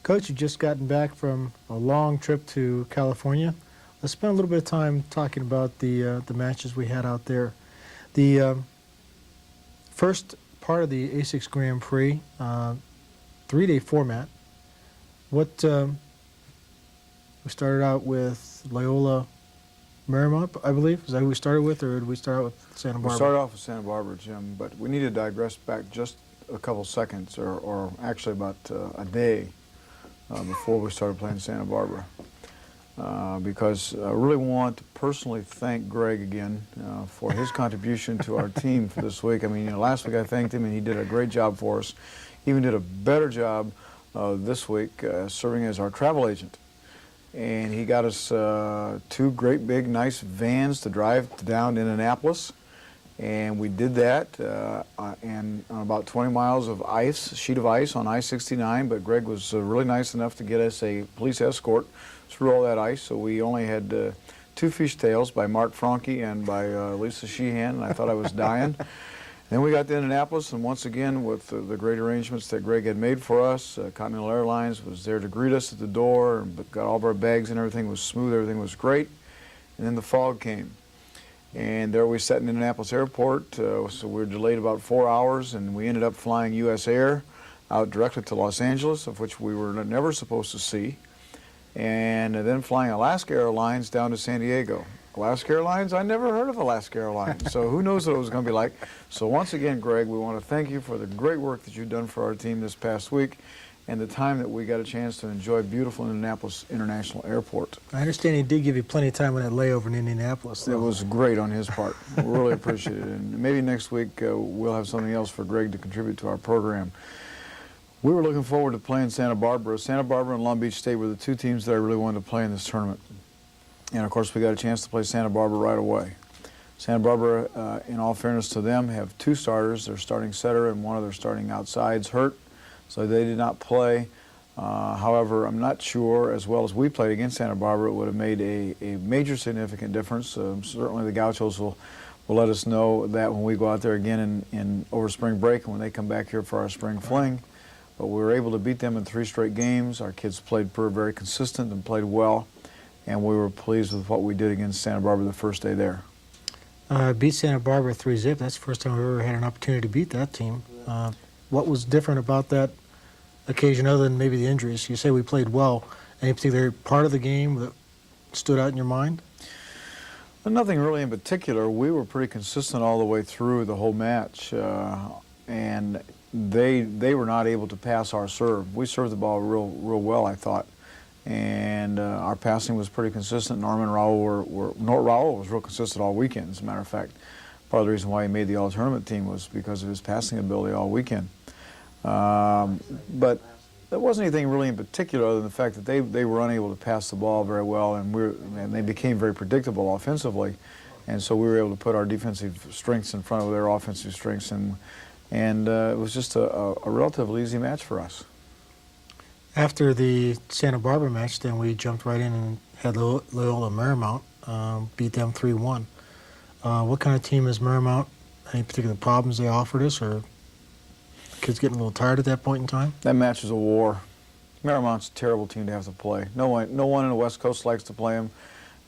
Coach, you've just gotten back from a long trip to California. Let's spend a little bit of time talking about the matches we had out there. The first part of the A6 Grand Prix, 3-day format. We started out with Loyola Marymount, I believe. Is that who we started with, or did we start out with Santa Barbara? We started off with Santa Barbara, Jim, but we need to digress back just a couple seconds, or actually about a day before we started playing Santa Barbara. Because I really want to personally thank Greg again for his contribution to our team for this week. I mean, last week I thanked him, and he did a great job for us. He even did a better job this week serving as our travel agent. And he got us two great big nice vans to drive down to Indianapolis. And we did that and on about 20 miles of ice, sheet of ice on I-69, but Greg was really nice enough to get us a police escort through all that ice. So we only had two fishtails by Mark Franke and by Lisa Sheehan, and I thought I was dying. Then we got to Indianapolis, and once again, with the great arrangements that Greg had made for us, Continental Airlines was there to greet us at the door, and got all of our bags and everything was smooth, everything was great. And then the fog came. And there we sat in Indianapolis Airport, so we were delayed about 4 hours, and we ended up flying U.S. Air out directly to Los Angeles, of which we were never supposed to see, and then flying Alaska Airlines down to San Diego. Alaska Airlines, I never heard of Alaska Airlines, so who knows what it was going to be like. So once again, Greg, we want to thank you for the great work that you've done for our team this past week, and the time that we got a chance to enjoy beautiful Indianapolis International Airport. I understand he did give you plenty of time on that layover in Indianapolis, though. It was great on his part. We really appreciate it. And maybe next week we'll have something else for Greg to contribute to our program. We were looking forward to playing Santa Barbara. Santa Barbara and Long Beach State were the two teams that I really wanted to play in this tournament. And of course we got a chance to play Santa Barbara right away. Santa Barbara, in all fairness to them, have two starters. Their starting setter and one of their starting outsides hurt, so they did not play. However, I'm not sure, as well as we played against Santa Barbara, it would have made a major significant difference. Certainly the Gauchos will let us know that when we go out there again in over spring break and when they come back here for our spring fling. But we were able to beat them in 3 straight games. Our kids played very consistent and played well, and we were pleased with what we did against Santa Barbara the first day there. Beat Santa Barbara 3-zip. That's the first time we ever had an opportunity to beat that team. What was different about that occasion other than maybe the injuries? You say we played well. Any particular part of the game that stood out in your mind? Nothing really in particular. We were pretty consistent all the way through the whole match, and they were not able to pass our serve. We served the ball real well, I thought, and our passing was pretty consistent. Norman and Raul was real consistent all weekend, as a matter of fact. Part of the reason why he made the all-tournament team was because of his passing ability all weekend. But there wasn't anything really in particular other than the fact that they were unable to pass the ball very well, and they became very predictable offensively. And so we were able to put our defensive strengths in front of their offensive strengths, and it was just a relatively easy match for us. After the Santa Barbara match, then we jumped right in and had Loyola Marymount, beat them 3-1. What kind of team is Marymount? Any particular problems they offered us, or kids getting a little tired at that point in time? That match was a war. Marymount's a terrible team to have to play. No one in the West Coast likes to play them.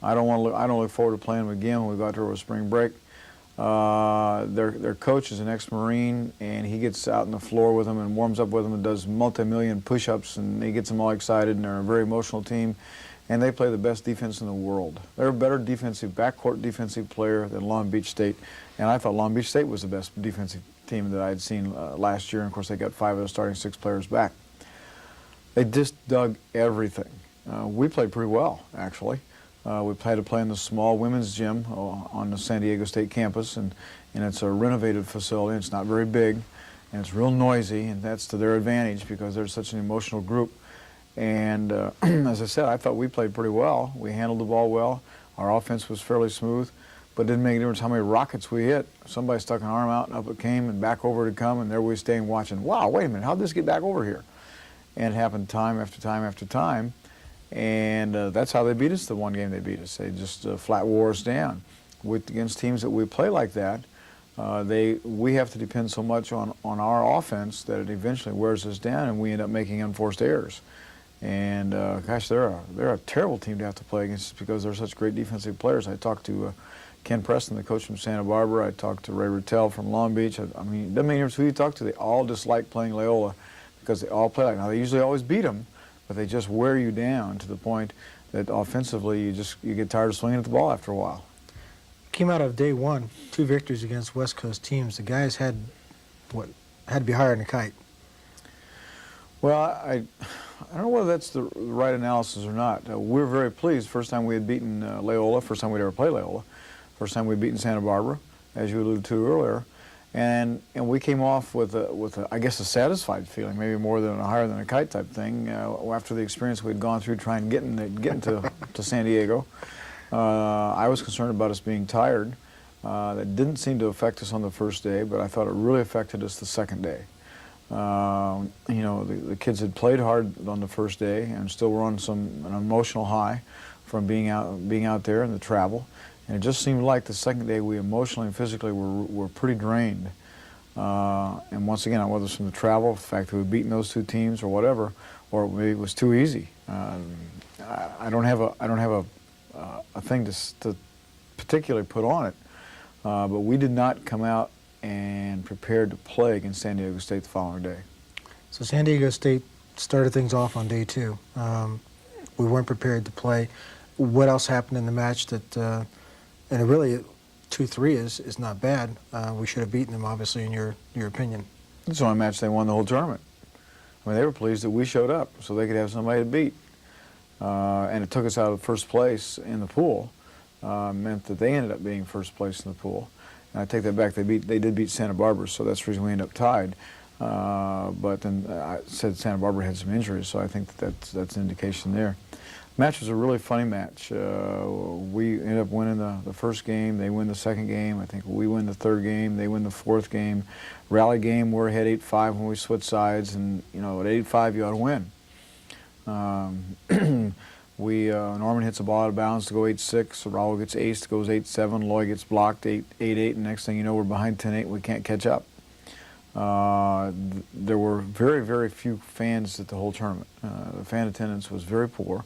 I don't look forward to playing them again when we go out there over spring break. Their coach is an ex-Marine, and he gets out on the floor with them and warms up with them and does multi-million push-ups, and he gets them all excited, and they're a very emotional team, and they play the best defense in the world. They're a better backcourt defensive player than Long Beach State, and I thought Long Beach State was the best defensive team that I had seen last year, and of course they got 5 of the starting 6 players back. They just dug everything. We played pretty well, actually. We had to play in the small women's gym on the San Diego State campus, and it's a renovated facility. It's not very big, and it's real noisy, and that's to their advantage because they're such an emotional group. And as I said, I thought we played pretty well. We handled the ball well. Our offense was fairly smooth, but it didn't make a difference how many rockets we hit. Somebody stuck an arm out, and up it came, and back over it had come, and there we staying watching. Wow, wait a minute, how'd this get back over here? And it happened time after time after time. And that's how they beat us the one game they beat us. They just flat wore us down. Against teams that we play like that, We have to depend so much on our offense that it eventually wears us down, and we end up making unforced errors. And gosh, they're a terrible team to have to play against because they're such great defensive players. I talked to Ken Preston, the coach from Santa Barbara. I talked to Ray Rattel from Long Beach. I mean, it doesn't make any difference who you talk to. They all dislike playing Loyola because they all play like. Now, they usually always beat them, but they just wear you down to the point that offensively you get tired of swinging at the ball after a while. Came out of day one, 2 victories against West Coast teams. The guys had to be higher than a kite. Well, I don't know whether that's the right analysis or not. We're very pleased. First time we had beaten Loyola, first time we'd ever played Loyola, first time we'd beaten Santa Barbara, as you alluded to earlier, and we came off with I guess a satisfied feeling, maybe more than a higher than a kite type thing. After the experience we'd gone through trying to get to San Diego, I was concerned about us being tired. That didn't seem to affect us on the first day, but I thought it really affected us the second day. You know, the kids had played hard on the first day and still were on an emotional high from being out there and the travel. And it just seemed like the second day we emotionally and physically were pretty drained. And once again, whether it's from the travel, the fact that we'd beaten those 2 teams or whatever, or maybe it was too easy. I don't have a thing to particularly put on it, but we did not come out and prepared to play against San Diego State the following day. So San Diego State started things off on day 2. We weren't prepared to play. What else happened in the match that, and really 2-3 is not bad. We should have beaten them, obviously, in your opinion. It's the only match they won the whole tournament. I mean, they were pleased that we showed up so they could have somebody to beat. And it took us out of first place in the pool. Meant that they ended up being first place in the pool. And I take that back. They did beat Santa Barbara, so that's the reason we ended up tied. But then I said Santa Barbara had some injuries, so I think that's an indication there. The match was a really funny match. We ended up winning the first game. They win the second game. I think we win the third game. They win the fourth game. Rally game, we're ahead 8-5 when we switch sides, and you know at 8-5 you ought to win. Norman hits a ball out of bounds to go 8-6. Raul gets aced, goes 8-7. Loy gets blocked 8-8. And next thing you know, we're behind 10-8. We can't catch up. There were very, very few fans at the whole tournament. The fan attendance was very poor,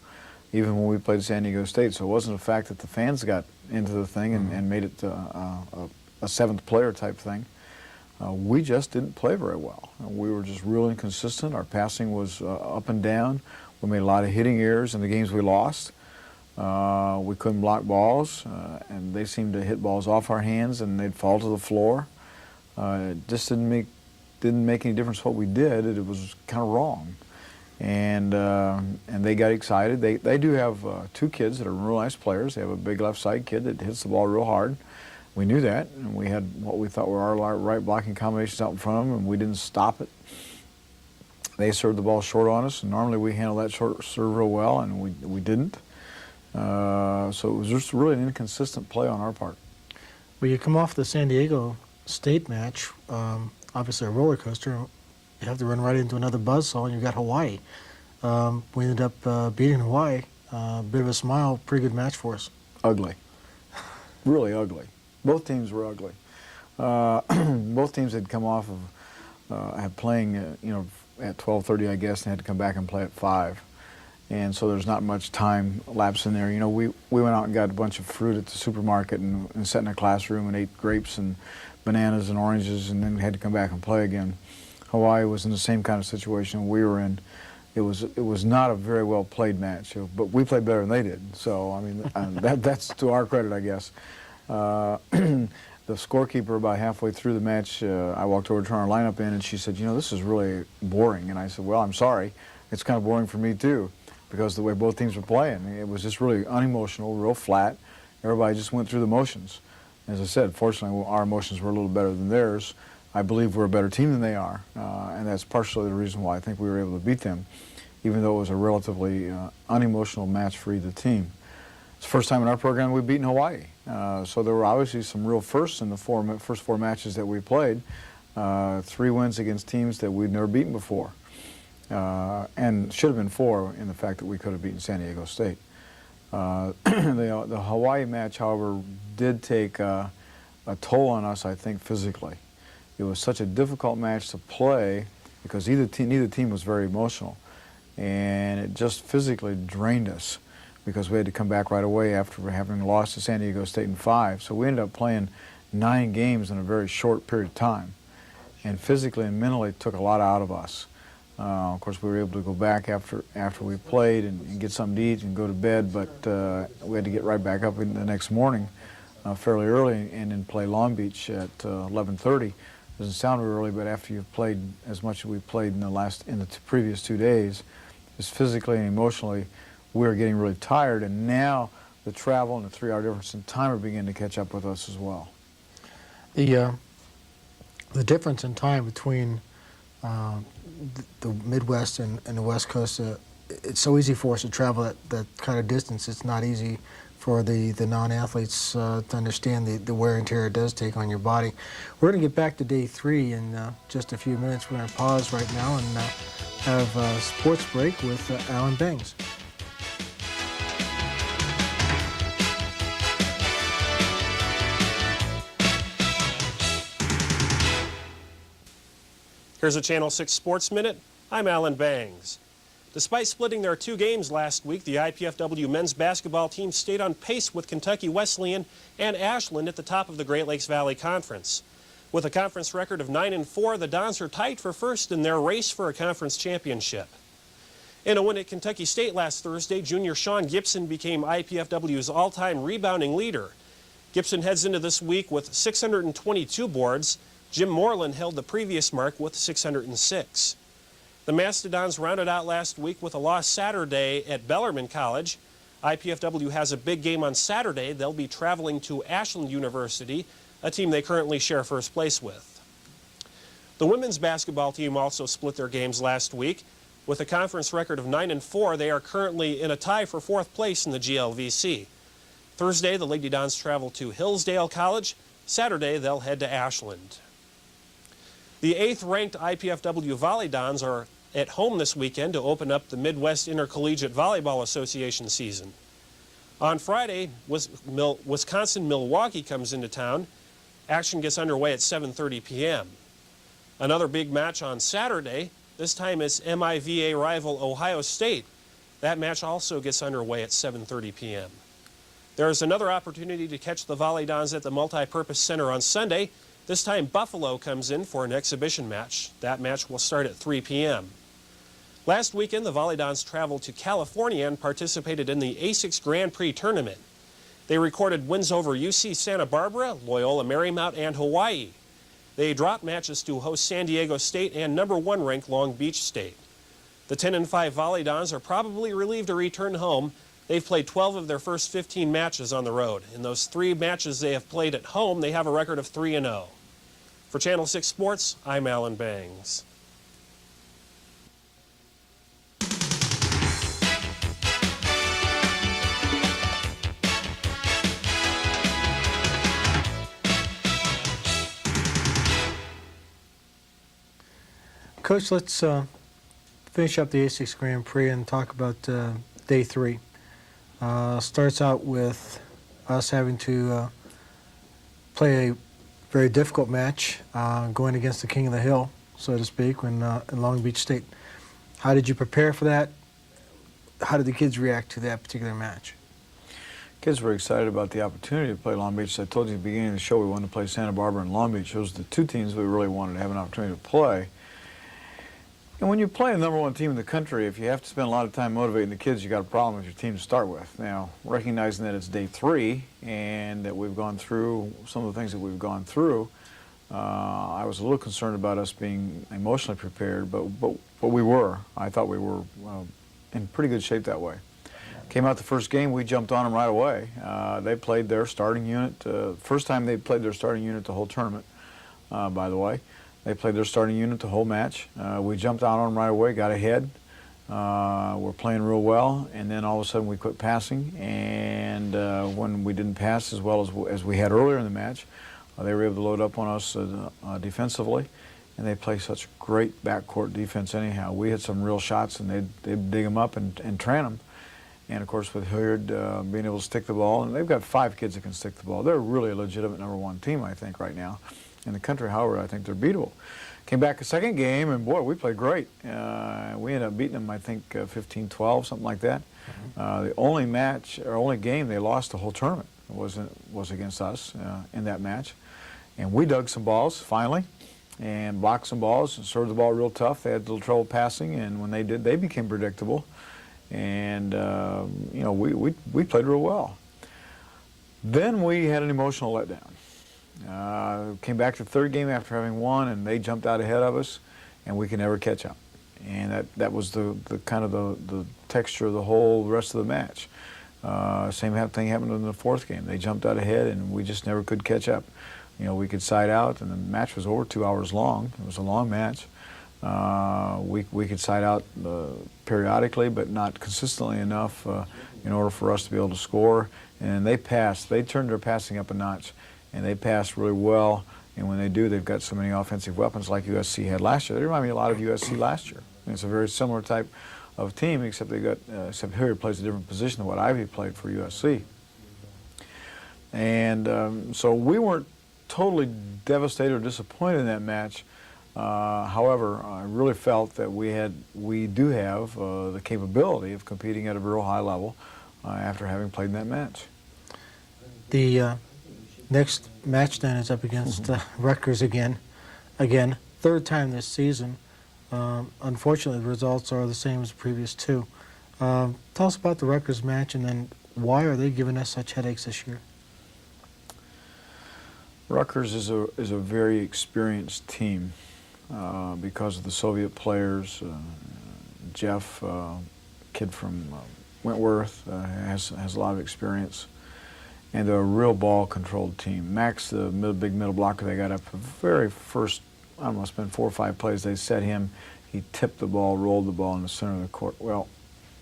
even when we played San Diego State. So it wasn't the fact that the fans got into the thing and made it a seventh player type thing. We just didn't play very well. We were just real inconsistent. Our passing was up and down. We made a lot of hitting errors in the games we lost. We couldn't block balls, and they seemed to hit balls off our hands and they'd fall to the floor. It just didn't make any difference what we did. It was kind of wrong. And they got excited. They do have 2 kids that are real nice players. They have a big left side kid that hits the ball real hard. We knew that, and we had what we thought were our right blocking combinations out in front of them, and we didn't stop it. They served the ball short on us, and normally we handle that short serve real well, and we didn't. So it was just really an inconsistent play on our part. Well, you come off the San Diego State match, obviously a roller coaster. You have to run right into another buzzsaw, and you got Hawaii. We ended up beating Hawaii. Bit of a smile, pretty good match for us. Ugly. Really ugly. Both teams were ugly. Both teams had come off of had playing, at 12:30, I guess, and had to come back and play at 5. And so there's not much time lapse in there. We went out and got a bunch of fruit at the supermarket and sat in a classroom and ate grapes and bananas and oranges, and then had to come back and play again. Hawaii was in the same kind of situation we were in. It was not a very well played match, but we played better than they did. So I mean, that's to our credit, I guess. The scorekeeper, about halfway through the match, I walked over to turn our lineup in, and she said, this is really boring. And I said, well, I'm sorry. It's kind of boring for me, too, because the way both teams were playing. It was just really unemotional, real flat. Everybody just went through the motions. As I said, fortunately, our emotions were a little better than theirs. I believe we're a better team than they are, and that's partially the reason why I think we were able to beat them, even though it was a relatively unemotional match for either team. It's the first time in our program we've beaten Hawaii. So there were obviously some real firsts in the first 4 matches that we played. 3 wins against teams that we'd never beaten before. And should have been 4 in the fact that we could have beaten San Diego State. The Hawaii match, however, did take a toll on us, I think, physically. It was such a difficult match to play because neither team was very emotional, and it just physically drained us because we had to come back right away after having lost to San Diego State in 5. So we ended up playing 9 games in a very short period of time, and physically and mentally it took a lot out of us. Of course, we were able to go back after we played and get something to eat and go to bed, but we had to get right back up in the next morning fairly early and then play Long Beach at 11:30. Doesn't sound very early, but after you've played as much as we played in the previous 2 days, just physically and emotionally, we were getting really tired, and now the travel and the 3-hour difference in time are beginning to catch up with us as well. The difference in time between the Midwest and the West Coast, it's so easy for us to travel that kind of distance. It's not easy for the non-athletes to understand the wear and tear it does take on your body. We're going to get back to day 3 in just a few minutes. We're going to pause right now and have a sports break with Alan Bangs. Here's a Channel 6 Sports Minute. I'm Alan Bangs. Despite splitting their 2 games last week, the IPFW men's basketball team stayed on pace with Kentucky Wesleyan and Ashland at the top of the Great Lakes Valley Conference. With a conference record of 9-4, the Dons are tied for first in their race for a conference championship. In a win at Kentucky State last Thursday, junior Sean Gibson became IPFW's all-time rebounding leader. Gibson heads into this week with 622 boards. Jim Moreland held the previous mark with 606. The Mastodons rounded out last week with a loss Saturday at Bellarmine College. IPFW has a big game on Saturday. They'll be traveling to Ashland University, a team they currently share first place with. The women's basketball team also split their games last week. With a conference record of 9-4, they are currently in a tie for 4th place in the GLVC. Thursday, the Lady Dons travel to Hillsdale College. Saturday, they'll head to Ashland. The 8th-ranked IPFW Volley Dons are at home this weekend to open up the Midwest Intercollegiate Volleyball Association season. On Friday, Wisconsin-Milwaukee comes into town. Action gets underway at 7:30 p.m. Another big match on Saturday. This time it's MIVA rival Ohio State. That match also gets underway at 7:30 p.m. There is another opportunity to catch the Volley Dons at the Multipurpose Center on Sunday. This time Buffalo comes in for an exhibition match. That match will start at 3 p.m. Last weekend, the Volley Dons traveled to California and participated in the ASICS Grand Prix tournament. They recorded wins over UC Santa Barbara, Loyola Marymount, and Hawaii. They dropped matches to host San Diego State and number 1 ranked Long Beach State. The 10-5 Volley Dons are probably relieved to return home. They've played 12 of their first 15 matches on the road. In those 3 matches they have played at home, they have a record of 3-0. For Channel 6 Sports, I'm Alan Bangs. Coach, let's finish up the ASICS Grand Prix and talk about day 3. Starts out with us having to play a very difficult match going against the King of the Hill, so to speak, in Long Beach State. How did you prepare for that? How did the kids react to that particular match? Kids were excited about the opportunity to play Long Beach. As I told you at the beginning of the show, we wanted to play Santa Barbara and Long Beach. Those were the 2 teams we really wanted to have an opportunity to play. And when you play a number 1 team in the country, if you have to spend a lot of time motivating the kids, you got a problem with your team to start with. Now, recognizing that it's day 3 and that we've gone through some of the things that we've gone through, I was a little concerned about us being emotionally prepared, but we were. I thought we were in pretty good shape that way. Came out the first game, we jumped on them right away. They played their starting unit. First time they played their starting unit the whole tournament, by the way. They played their starting unit the whole match. We jumped out on them right away, got ahead. We're playing real well, and then all of a sudden we quit passing. And when we didn't pass as well as we had earlier in the match, they were able to load up on us defensively, and they play such great backcourt defense anyhow. We had some real shots, and they'd dig them up and tran them. And of course, with Hilliard being able to stick the ball, and they've got 5 kids that can stick the ball. They're really a legitimate #1 team, I think, right now in the country. However, I think they're beatable. Came back a second game, and boy, we played great. We ended up beating them, I think, 15-12, something like that. The only match or only game they lost the whole tournament was against us in that match. And we dug some balls finally, and blocked some balls and served the ball real tough. They had a little trouble passing, and when they did, they became predictable. And you know, we played real well. Then we had an emotional letdown. Came back to the third game after having won, and they jumped out ahead of us, and we could never catch up. And that was the kind of the texture of the whole rest of the match. Same thing happened in the fourth game. They jumped out ahead, and we just never could catch up. You know, we could side out, and the match was over 2 hours long. It was a long match. We could side out periodically, but not consistently enough in order for us to be able to score. And they passed. They turned their passing up a notch, and they passed really well. And when they do, they've got so many offensive weapons like USC had last year. They remind me a lot of USC last year. And it's a very similar type of team, except except Hilliard plays a different position than what Ivy played for USC. And so we weren't totally devastated or disappointed in that match. However, I really felt that we do have the capability of competing at a real high level after having played in that match. The next match then is up against Rutgers again, third time this season. Unfortunately, the results are the same as the previous two. Tell us about the Rutgers match, and then why are they giving us such headaches this year? Rutgers is a very experienced team because of the Soviet players. Jeff, kid from Wentworth, has a lot of experience, and they're a real ball-controlled team. Max, the big middle blocker they got up the very first, I don't know, it's been 4 or 5 plays. They set him. He tipped the ball, rolled the ball in the center of the court. Well,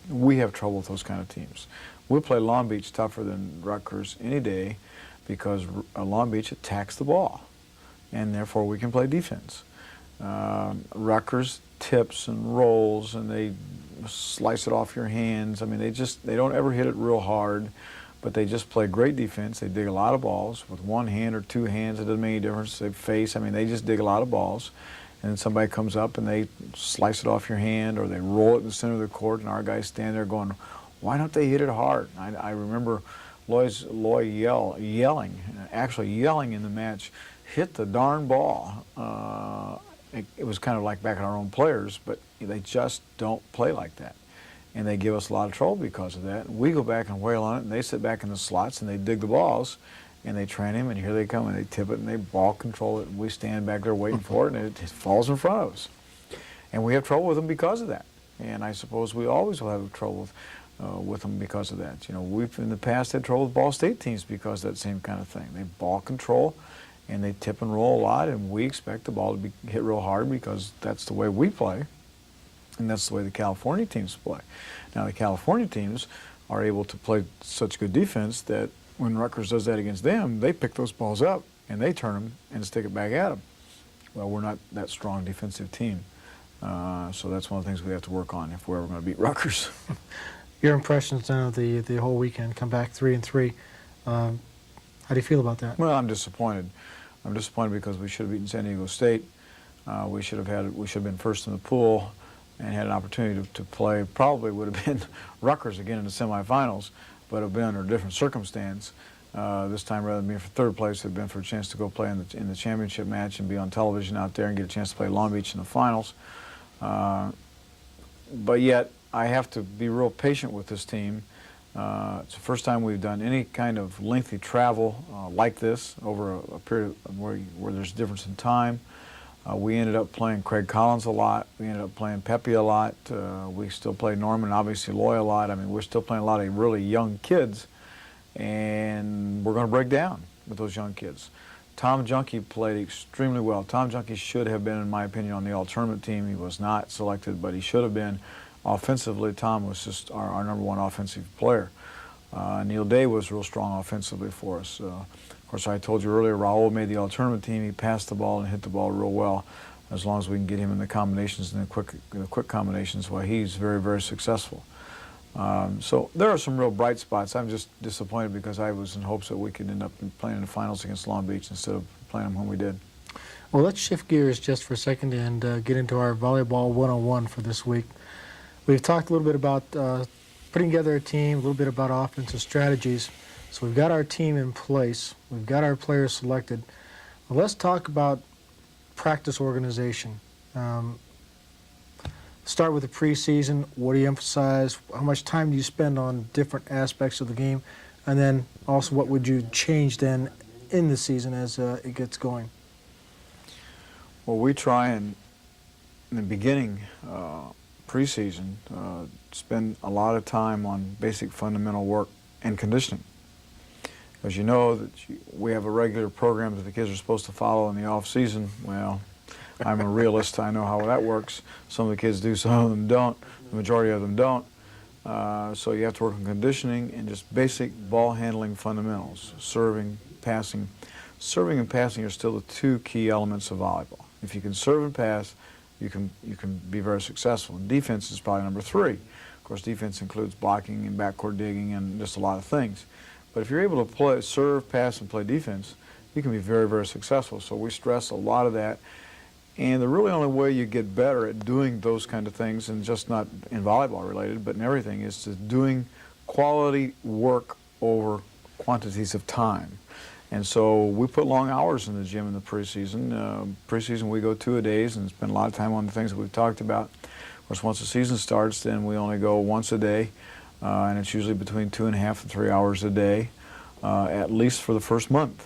we have trouble with those kind of teams. We'll play Long Beach tougher than Rutgers any day, because Long Beach attacks the ball, and therefore we can play defense. Rutgers tips and rolls, and they slice it off your hands. I mean, they don't ever hit it real hard, but they just play great defense. They dig a lot of balls with 1 hand or 2 hands. It doesn't make any difference. They face. I mean, they just dig a lot of balls, and then somebody comes up and they slice it off your hand, or they roll it in the center of the court, and our guys stand there going, "Why don't they hit it hard?" I remember Loy yelling in the match, "Hit the darn ball." It was kind of like backing our own players, but they just don't play like that. And they give us a lot of trouble because of that. And we go back and wail on it, and they sit back in the slots, and they dig the balls, and they train him, and here they come, and they tip it, and they ball control it, and we stand back there waiting for it, and it falls in front of us. And we have trouble with them because of that. And I suppose we always will have trouble with them because of that. You know, we've in the past had trouble with Ball State teams because of that same kind of thing. They ball control, and they tip and roll a lot, and we expect the ball to be hit real hard because that's the way we play, and that's the way the California teams play. Now, the California teams are able to play such good defense that when Rutgers does that against them, they pick those balls up, and they turn them and stick it back at them. Well, we're not that strong defensive team, so that's one of the things we have to work on if we're ever going to beat Rutgers. Your impressions then of the whole weekend, come back 3-3. How do you feel about that? Well, I'm disappointed. I'm disappointed because we should have beaten San Diego State. We should have been first in the pool and had an opportunity to play. Probably would have been Rutgers again in the semifinals, but it would have been under a different circumstance. This time, rather than being for third place, it would have been for a chance to go play in the championship match and be on television out there and get a chance to play Long Beach in the finals. But yet, I have to be real patient with this team. It's the first time we've done any kind of lengthy travel like this over a period where there's a difference in time. We ended up playing Craig Collins a lot. We ended up playing Pepe a lot. We still play Norman, obviously Loy a lot. I mean, we're still playing a lot of really young kids, and we're going to break down with those young kids. Tom Junkie played extremely well. Tom Junkie should have been, in my opinion, on the all-tournament team. He was not selected, but he should have been. Offensively, Tom was just our #1 offensive player. Neil Day was real strong offensively for us. Of course, I told you earlier, Raul made the all-tournament team. He passed the ball and hit the ball real well. As long as we can get him in the combinations and the quick combinations, well, he's very, very successful. So there are some real bright spots. I'm just disappointed because I was in hopes that we could end up playing in the finals against Long Beach instead of playing them when we did. Well, let's shift gears just for a second and get into our volleyball 101 for this week. We've talked a little bit about putting together a team, a little bit about offensive strategies. So we've got our team in place. We've got our players selected. Well, let's talk about practice organization. Start with the preseason. What do you emphasize? How much time do you spend on different aspects of the game? And then also, what would you change then in the season as it gets going? Well, we try and, in the beginning, preseason, spend a lot of time on basic fundamental work and conditioning. As you know, that we have a regular program that the kids are supposed to follow in the off season. Well, I'm a realist. I know how that works. Some of the kids do, some of them don't. The majority of them don't. So you have to work on conditioning and just basic ball handling fundamentals. Serving, passing. Serving and passing are still the two key elements of volleyball. If you can serve and pass, you can be very successful. And defense is probably number 3. Of course, defense includes blocking and backcourt digging and just a lot of things. But if you're able to serve, pass, and play defense, you can be very, very successful. So we stress a lot of that. And the really only way you get better at doing those kind of things, and just not in volleyball related, but in everything, is to doing quality work over quantities of time. And so we put long hours in the gym in the preseason. Preseason we go 2-a-days and spend a lot of time on the things that we've talked about. Of course, once the season starts, then we only go once a day. And it's usually between 2.5 and 3 hours a day, at least for the first month,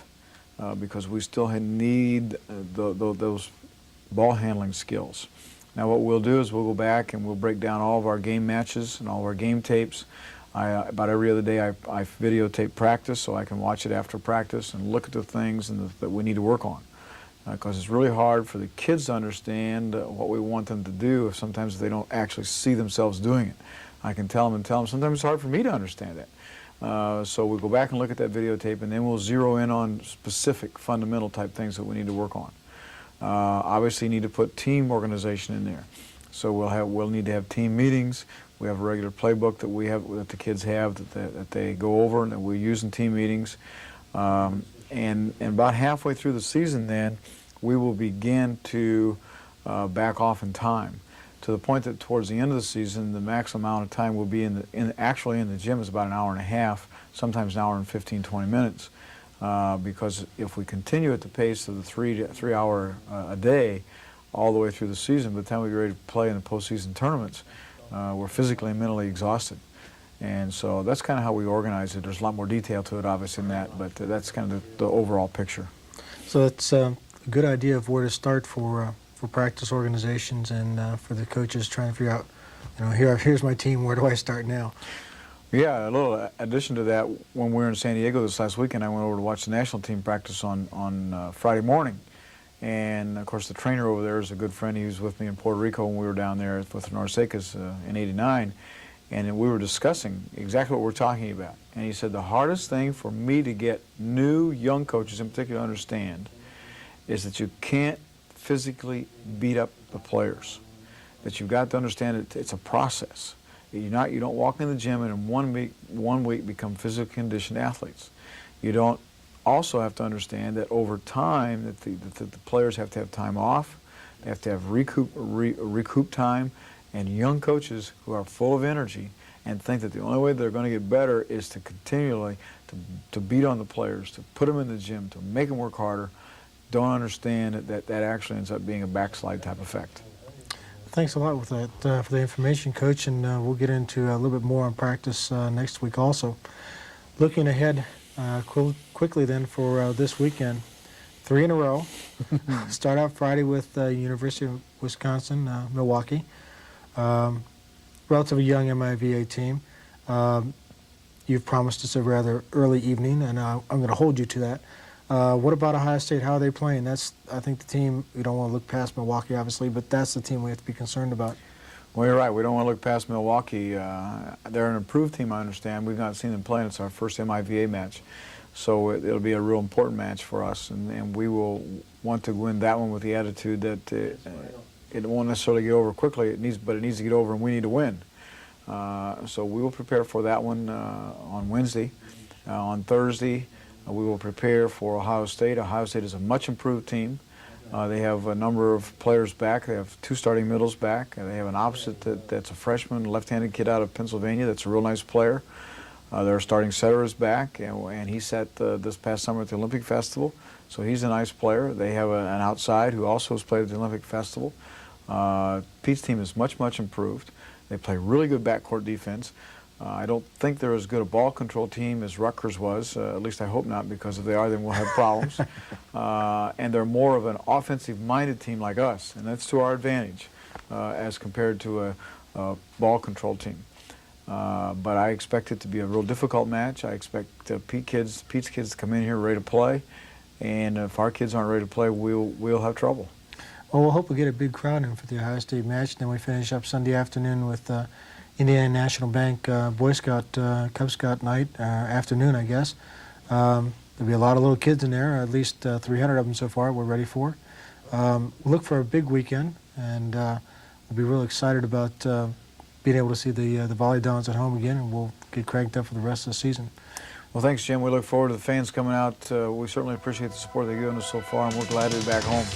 because we still need those ball handling skills. Now what we'll do is we'll go back and we'll break down all of our game matches and all of our game tapes. About every other day I videotape practice so I can watch it after practice and look at the things that we need to work on. Because it's really hard for the kids to understand what we want them to do if sometimes they don't actually see themselves doing it. I can tell them and tell them. Sometimes it's hard for me to understand that. So we'll go back and look at that videotape, and then we'll zero in on specific fundamental type things that we need to work on. Obviously, you need to put team organization in there. So we'll need to have team meetings. We have a regular playbook that the kids have that they go over and that we use in team meetings. And about halfway through the season, then we will begin to back off in time, to the point that towards the end of the season, the maximum amount of time will be actually in the gym is about an hour and a half, sometimes an hour and 15, 20 minutes. Because if we continue at the pace of the 3 hour a day all the way through the season, by the time we get ready to play in the postseason tournaments, we're physically and mentally exhausted. And so that's kind of how we organize it. There's a lot more detail to it, obviously, than that, but that's kind of the overall picture. So it's a good idea of where to start for practice organizations and for the coaches trying to figure out, here's my team, where do I start now? Yeah, a little addition to that, when we were in San Diego this last weekend, I went over to watch the national team practice on Friday morning. And, of course, the trainer over there is a good friend. He was with me in Puerto Rico when we were down there with the Norsecas in '89. And we were discussing exactly what we're talking about. And he said the hardest thing for me to get new young coaches in particular to understand is that you can't physically beat up the players. That you've got to understand it's a process. You don't walk in the gym and in 1 week become physically conditioned athletes. You don't also have to understand that over time that the players have to have time off, they have to have recoup time, and young coaches who are full of energy and think that the only way they're going to get better is to continually to beat on the players, to put them in the gym, to make them work harder, don't understand that actually ends up being a backslide type effect. Thanks a lot with that for the information, Coach, and we'll get into a little bit more on practice next week also. Looking ahead quickly then for this weekend, 3 in a row. Start out Friday with University of Wisconsin, Milwaukee. Relatively young MIVA team. You've promised us a rather early evening, and I'm going to hold you to that. What about Ohio State? How are they playing? That's, I think, the team, we don't want to look past Milwaukee, obviously, but that's the team we have to be concerned about. Well, you're right. We don't want to look past Milwaukee. They're an improved team, I understand. We've not seen them play, and it's our first MIVA match. So it'll be a real important match for us, and we will want to win that one with the attitude that it won't necessarily get over quickly, but it needs to get over, and we need to win. So we will prepare for that one on Wednesday. On Thursday, we will prepare for Ohio State. Ohio State is a much improved team. They have a number of players back. They have 2 starting middles back. They have an opposite that's a freshman, left-handed kid out of Pennsylvania that's a real nice player. Their starting setter is back, and he sat this past summer at the Olympic Festival, so he's a nice player. They have an outside who also has played at the Olympic Festival. Pete's team is much, much improved. They play really good backcourt defense. I don't think they're as good a ball control team as Rutgers was, at least I hope not, because if they are, then we'll have problems. And they're more of an offensive-minded team like us, and that's to our advantage as compared to a ball control team. But I expect it to be a real difficult match. I expect Pete's kids to come in here ready to play, and if our kids aren't ready to play, we'll have trouble. Well, we'll hope we get a big crowd in for the Ohio State match, and then we finish up Sunday afternoon with Indiana National Bank Boy Scout, Cub Scout night, afternoon, I guess. There'll be a lot of little kids in there, at least 300 of them so far we're ready for. We'll look for a big weekend, and we'll be real excited about being able to see the Volley Dons at home again, and we'll get cranked up for the rest of the season. Well, thanks, Jim. We look forward to the fans coming out. We certainly appreciate the support they've given us so far, and we're glad to be back home.